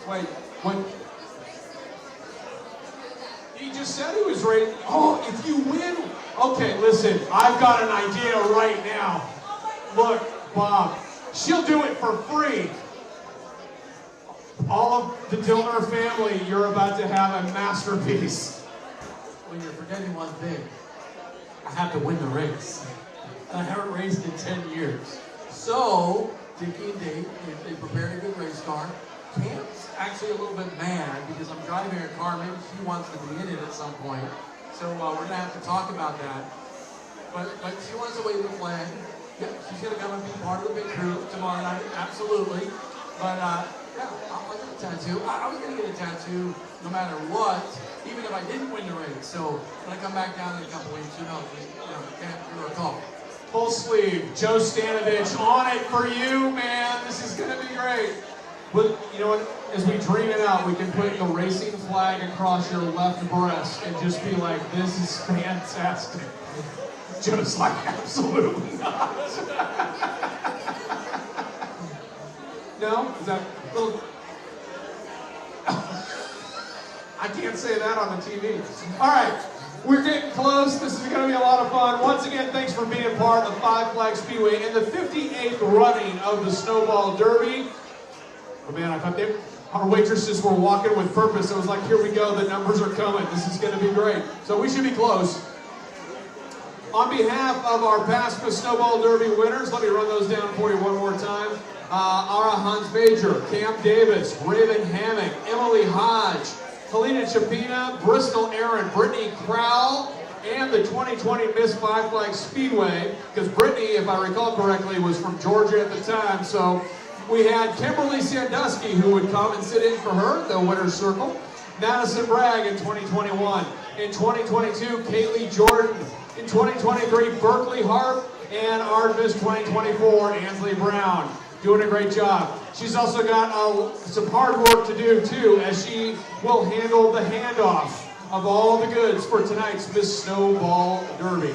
Wait. He just said he was ready. Oh, if you win. Okay, listen, I've got an idea right now. Look, Bob, she'll do it for free. All of the Dillner family, you're about to have a masterpiece. Well, you're forgetting one thing. I have to win the race. I haven't raced in 10 years. So, Dickie and Dave, they prepared a good race car. Cam's actually a little bit mad because I'm driving her car. Maybe she wants to be in it at some point. So we're going to have to talk about that. But she wants to wave the flag. Yep, she's going to come and be part of the big crew tomorrow night. Absolutely. But yeah, I'll get a tattoo. I was going to get a tattoo no matter what, even if I didn't win the race. So when I come back down in a couple weeks, can't give her a call. Full sleeve, Joe Stanovich on it for you, man. This is going to be great. But you know what? As we dream it out, we can put the racing flag across your left breast and just be like, this is fantastic. Joe's like, absolutely not. No? Is that a little... I can't say that on the TV. All right. We're getting close. This is going to be a lot of fun. Once again, thanks for being part of the Five Flags Speedway and the 58th running of the Snowball Derby. Oh man, I thought our waitresses were walking with purpose. It was like, here we go, the numbers are coming. This is going to be great. So we should be close. On behalf of our past Snowball Derby winners, let me run those down for you one more time. Ara Hans Major, Cam Davis, Raven Hammock, Emily Hodge, Helena Chapina, Bristol Aaron, Brittany Crowell, and the 2020 Miss Five Flags Speedway, because Brittany, if I recall correctly, was from Georgia at the time, so we had Kimberly Sandusky, who would come and sit in for her, the winner's circle. Madison Bragg in 2021. In 2022, Kaylee Jordan. In 2023, Berkeley Harp. And our Miss 2024, Ansley Brown. Doing a great job. She's also got some hard work to do, too, as she will handle the handoff of all the goods for tonight's Miss Snowball Derby.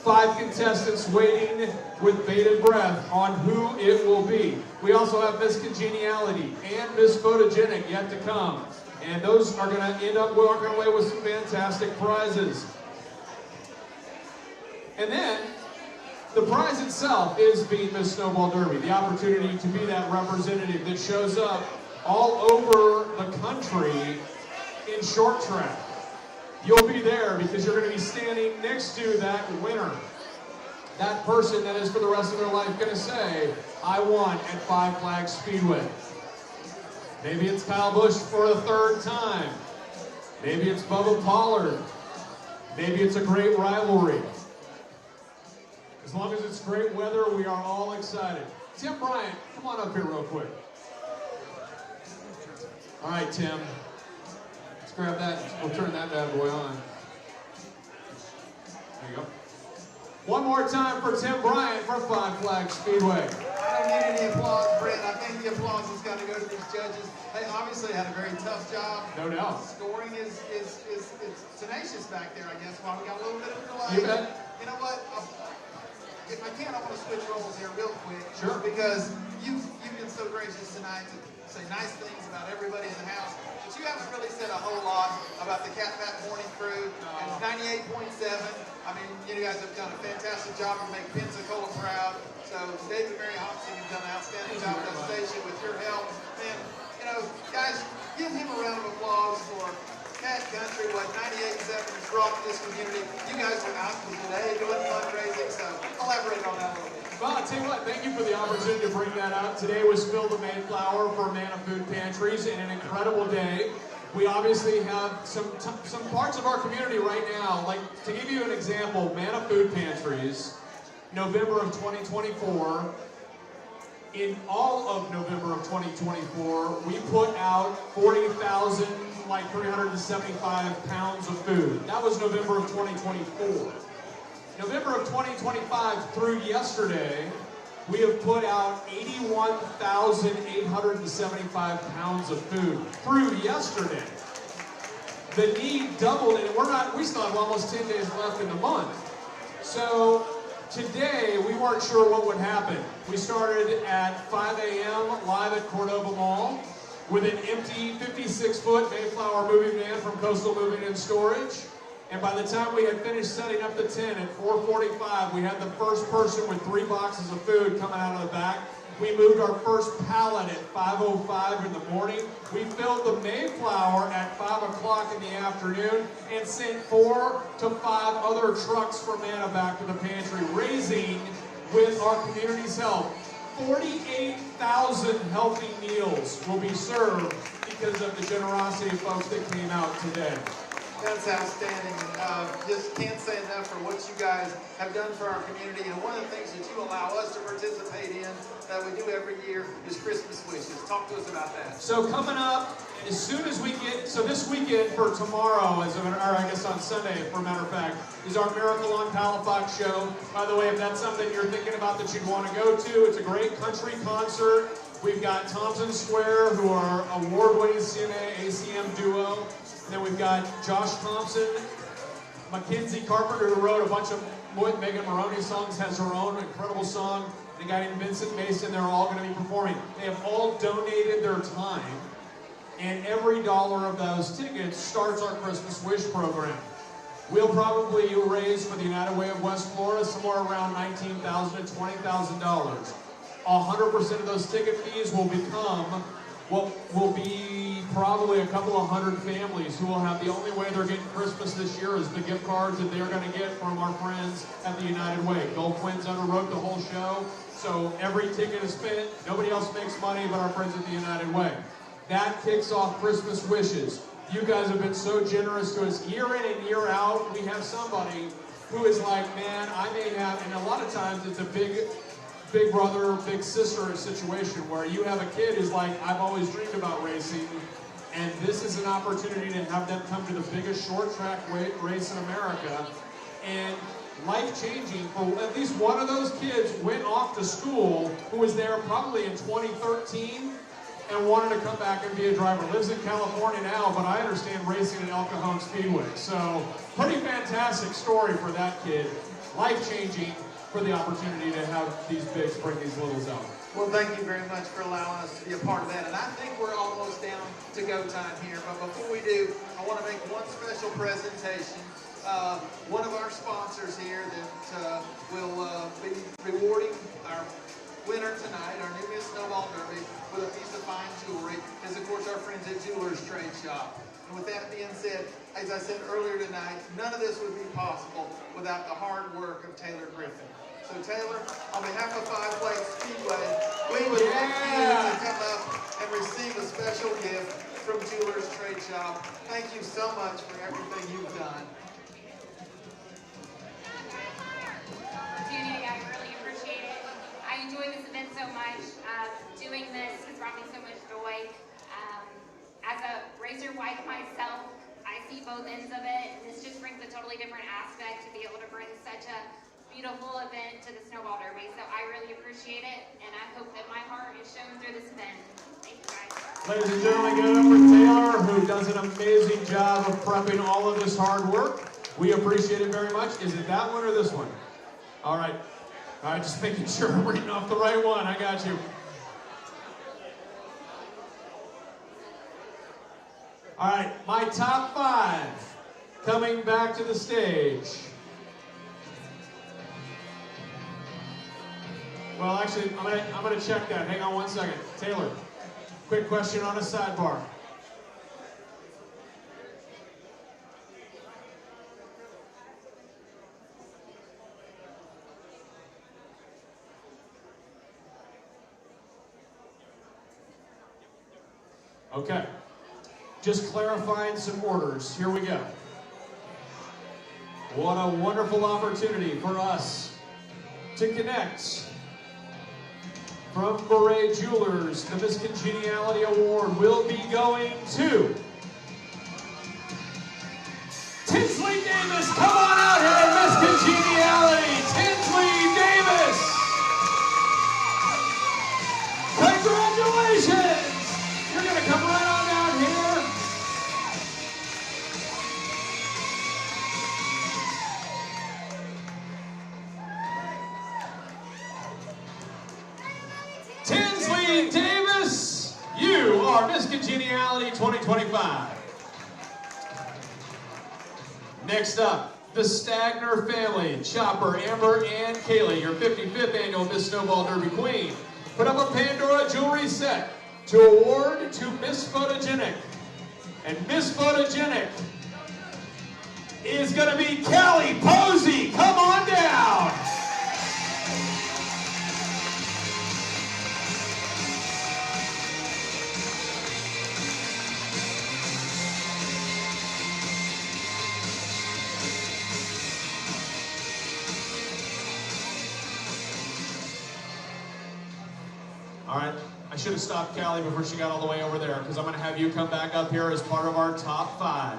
5 contestants waiting with bated breath on who it will be. We also have Miss Congeniality and Miss Photogenic yet to come. And those are going to end up walking away with some fantastic prizes. And then, the prize itself is being Miss Snowball Derby, the opportunity to be that representative that shows up all over the country in short track. You'll be there because you're going to be standing next to that winner. That person that is for the rest of their life going to say, I won at Five Flags Speedway. Maybe it's Kyle Busch for the 3rd time. Maybe it's Bubba Pollard. Maybe it's a great rivalry. As long as it's great weather, we are all excited. Tim Bryant, come on up here real quick. All right, Tim. Let's grab that. We'll turn that bad boy on. There you go. One more time for Tim Bryant for Five Flags Speedway. think the applause has got to go to these judges. They obviously had a very tough job. No doubt. Scoring is tenacious back there, I guess, while we got a little bit of a delay. You bet. You know what? If I can, I want to switch roles here real quick. Sure. Because you've been so gracious tonight to say nice things about everybody in the house, but you haven't really said a whole lot about the Cat Pat Morning Crew and 98.7. I mean, you guys have done a fantastic job to make Pensacola proud. So David and Mary Hobson have done an outstanding job at that station with your help. And, you know, guys, give him a round of applause for Cat Country, what 98.7 has brought to this community. You guys were out today doing fundraising, so elaborate on that a little bit. Well, I'll tell you what, thank you for the opportunity to bring that up. Today was Fill the Mayflower for Mana Food Pantries, and an incredible day. We obviously have some parts of our community right now, like to give you an example, Mana Food Pantries, November of 2024. In all of November of 2024, we put out 40,375 pounds of food. That was November of 2024. November of 2025 through yesterday, we have put out 81,875 pounds of food through yesterday. The need doubled, and we still have almost 10 days left in the month. So today, we weren't sure what would happen. We started at 5 a.m. live at Cordova Mall with an empty 56-foot Mayflower moving van from Coastal Moving and Storage. And by the time we had finished setting up the tent at 4:45, we had the first person with 3 boxes of food coming out of the back. We moved our first pallet at 5:05 in the morning. We filled the Mayflower at 5 o'clock in the afternoon and sent 4 to 5 other trucks for Mana back to the pantry, raising, with our community's help, 48,000 healthy meals will be served because of the generosity of folks that came out today. That's outstanding. Just can't say enough for what you guys have done for our community. And one of the things that you allow us to participate in that we do every year is Christmas wishes. Talk to us about that. So coming up, as soon as we get, so this weekend for tomorrow, or I guess on Sunday, for a matter of fact, is our Miracle on Palafox show. By the way, if that's something you're thinking about that you'd want to go to, it's a great country concert. We've got Thompson Square, who are award-winning CNA ACM duo. And then we've got Josh Thompson, Mackenzie Carpenter, who wrote a bunch of Megan Maroney songs, has her own incredible song. And a guy named Vincent Mason, they're all going to be performing. They have all donated their time, and every dollar of those tickets starts our Christmas Wish program. We'll probably raise for the United Way of West Florida somewhere around $19,000 to $20,000. 100% of those ticket fees will become what will be probably a couple of hundred families who will have the only way they're getting Christmas this year is the gift cards that they're going to get from our friends at the United Way. Bill Quinn's underwrote the whole show, so every ticket is spent. Nobody else makes money but our friends at the United Way. That kicks off Christmas Wishes. You guys have been so generous to us year in and year out. We have somebody who is like, man, I may have, and a lot of times it's a big brother, big sister situation where you have a kid who's like, I've always dreamed about racing, and this is an opportunity to have them come to the biggest short track race in America, and life-changing for at least one of those kids went off to school who was there probably in 2013 and wanted to come back and be a driver. Lives in California now, but I understand racing at El Cajon Speedway. So pretty fantastic story for that kid. Life-changing for the opportunity to have these bigs bring these littles out. Well, thank you very much for allowing us to be a part of that. And I think we're almost down to go time here. But before we do, I want to make one special presentation. One of our sponsors here that will be rewarding our winner tonight, our new Miss Snowball Derby, with a piece of fine jewelry, is of course our friends at Jewelers Trade Shop. And with that being said, as I said earlier tonight, none of this would be possible without the hard work of Taylor Griffin. So Taylor, on behalf of Five Flags Speedway, we would like you to come up and receive a special gift from Jewelers Trade Shop. Thank you so much for everything you've done. Opportunity, I really appreciate it. I enjoy this event so much. Doing this has brought me so much joy. As a racer wife myself, I see both ends of it. This just brings a totally different aspect to be able to bring such a beautiful event to the Snowball Derby. So I really appreciate it, and I hope that my heart is shown through this event. Ladies and gentlemen, give it up for Taylor, who does an amazing job of prepping all of this hard work. We appreciate it very much. Is it that one or this one? All right. All right, just making sure I'm reading off the right one. I got you. All right, my top 5 coming back to the stage. Well, actually, I'm gonna check that. Hang on one second. Taylor, quick question on a sidebar. Okay, just clarifying some orders. Here we go. What a wonderful opportunity for us to connect. From Beret Jewelers, the Miss Congeniality Award will be going to Tinsley Davis. Come on out here, Miss Congeniality. Tinsley Davis. Congratulations. You're going to come right on down here. Tinsley Davis, you are Miss Congeniality 2025. Next up, the Stagner family, Chopper, Amber, and Kaylee, your 55th annual Miss Snowball Derby Queen. Put up a Pandora jewelry set to award to Miss Photogenic. And Miss Photogenic is going to be Callie Posey. Come on down. All right, I should have stopped Callie before she got all the way over there, because I'm going to have you come back up here as part of our top 5.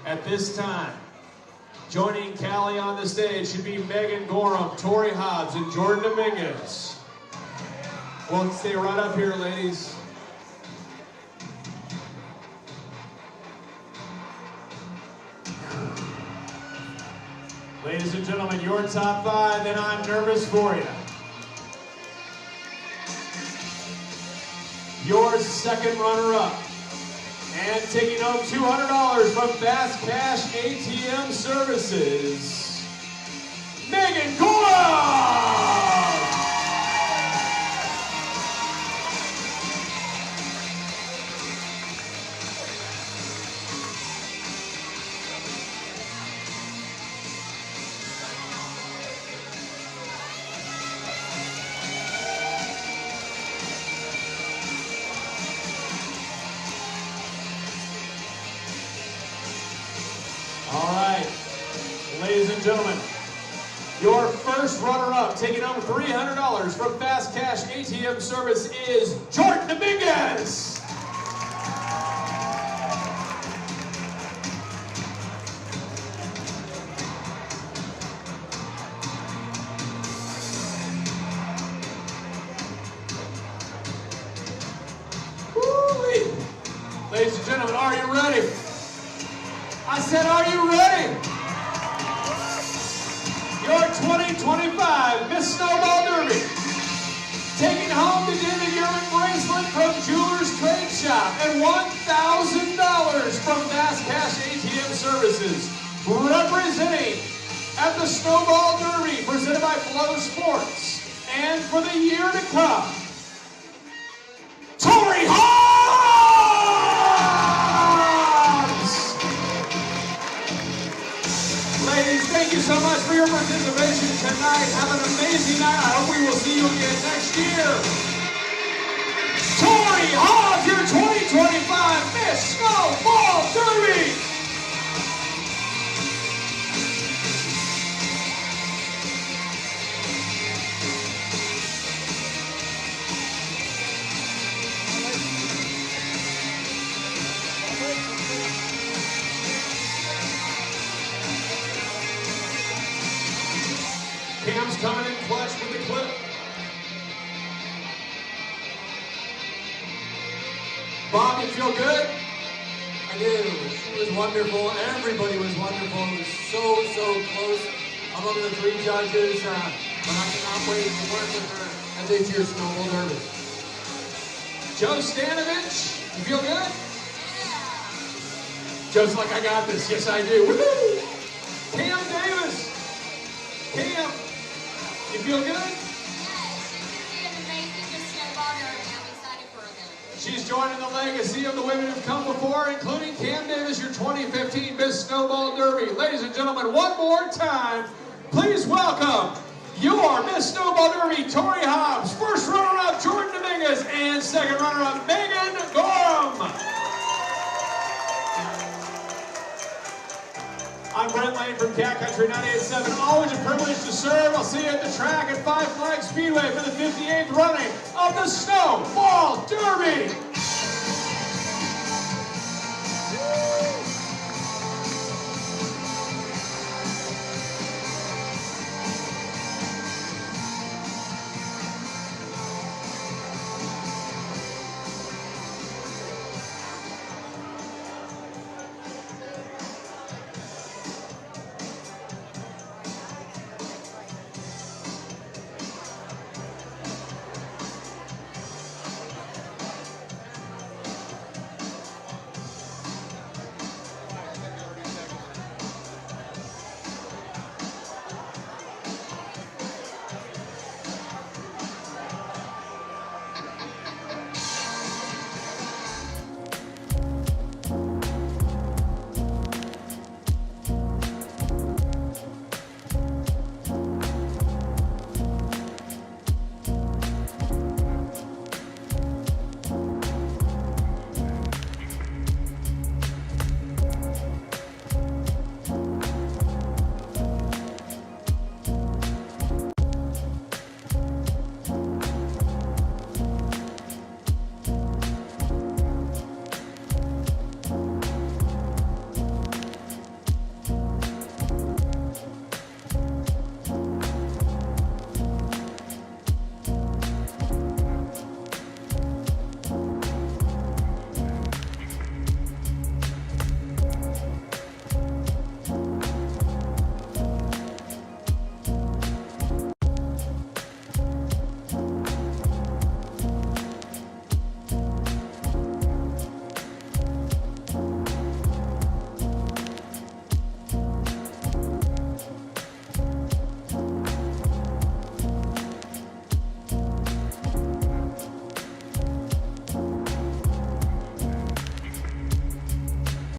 At this time, joining Callie on the stage should be Megan Gorham, Tori Hobbs, and Jordan Dominguez. Well, stay right up here, ladies. Ladies and gentlemen, your top 5, and I'm nervous for you. Your second runner-up, and taking home $200 from Fast Cash ATM Services, Megan Gorham! All right, ladies and gentlemen, your first runner-up, taking home $300 from Fast Cash ATM Service, is Jordan Dominguez. Woo-wee. Ladies and gentlemen, are you ready? I said, are you ready? Your 2025 Miss Snowball Derby. Taking home the David Urban bracelet from Jewelers Trade Shop and $1,000 from Fast Cash ATM Services. Representing at the Snowball Derby, presented by Flow Sports. And for the year to come, Tori Hobbs! Ladies, thank you so much for your participation tonight. Have an amazing night. I hope we will see you again next year. Tori Hobbs, your 2025 Miss Snowball Derby. Bob, you feel good? I do. She was wonderful. Everybody was wonderful. It was so close among the three judges. But I cannot wait to work with her at this year's Snowball Derby. Joe Stanovich, you feel good? Just like I got this. Yes, I do. Woo-hoo! Cam Davis. Cam, you feel good? Yes, she's going to be an amazing Miss Snowball Derby. I'm excited for her. She's joining the legacy of the women who've come before, including Cam Davis, your 2015 Miss Snowball Derby. Ladies and gentlemen, one more time, please welcome your Miss Snowball Derby, Tori Hobbs, first runner-up, Jordan Dominguez, and second runner-up, Megan Gorham. I'm Brent Lane from Cat Country 98.7. Always a privilege to serve. I'll see you at the track at Five Flags Speedway for the 58th running of the Snowball Derby.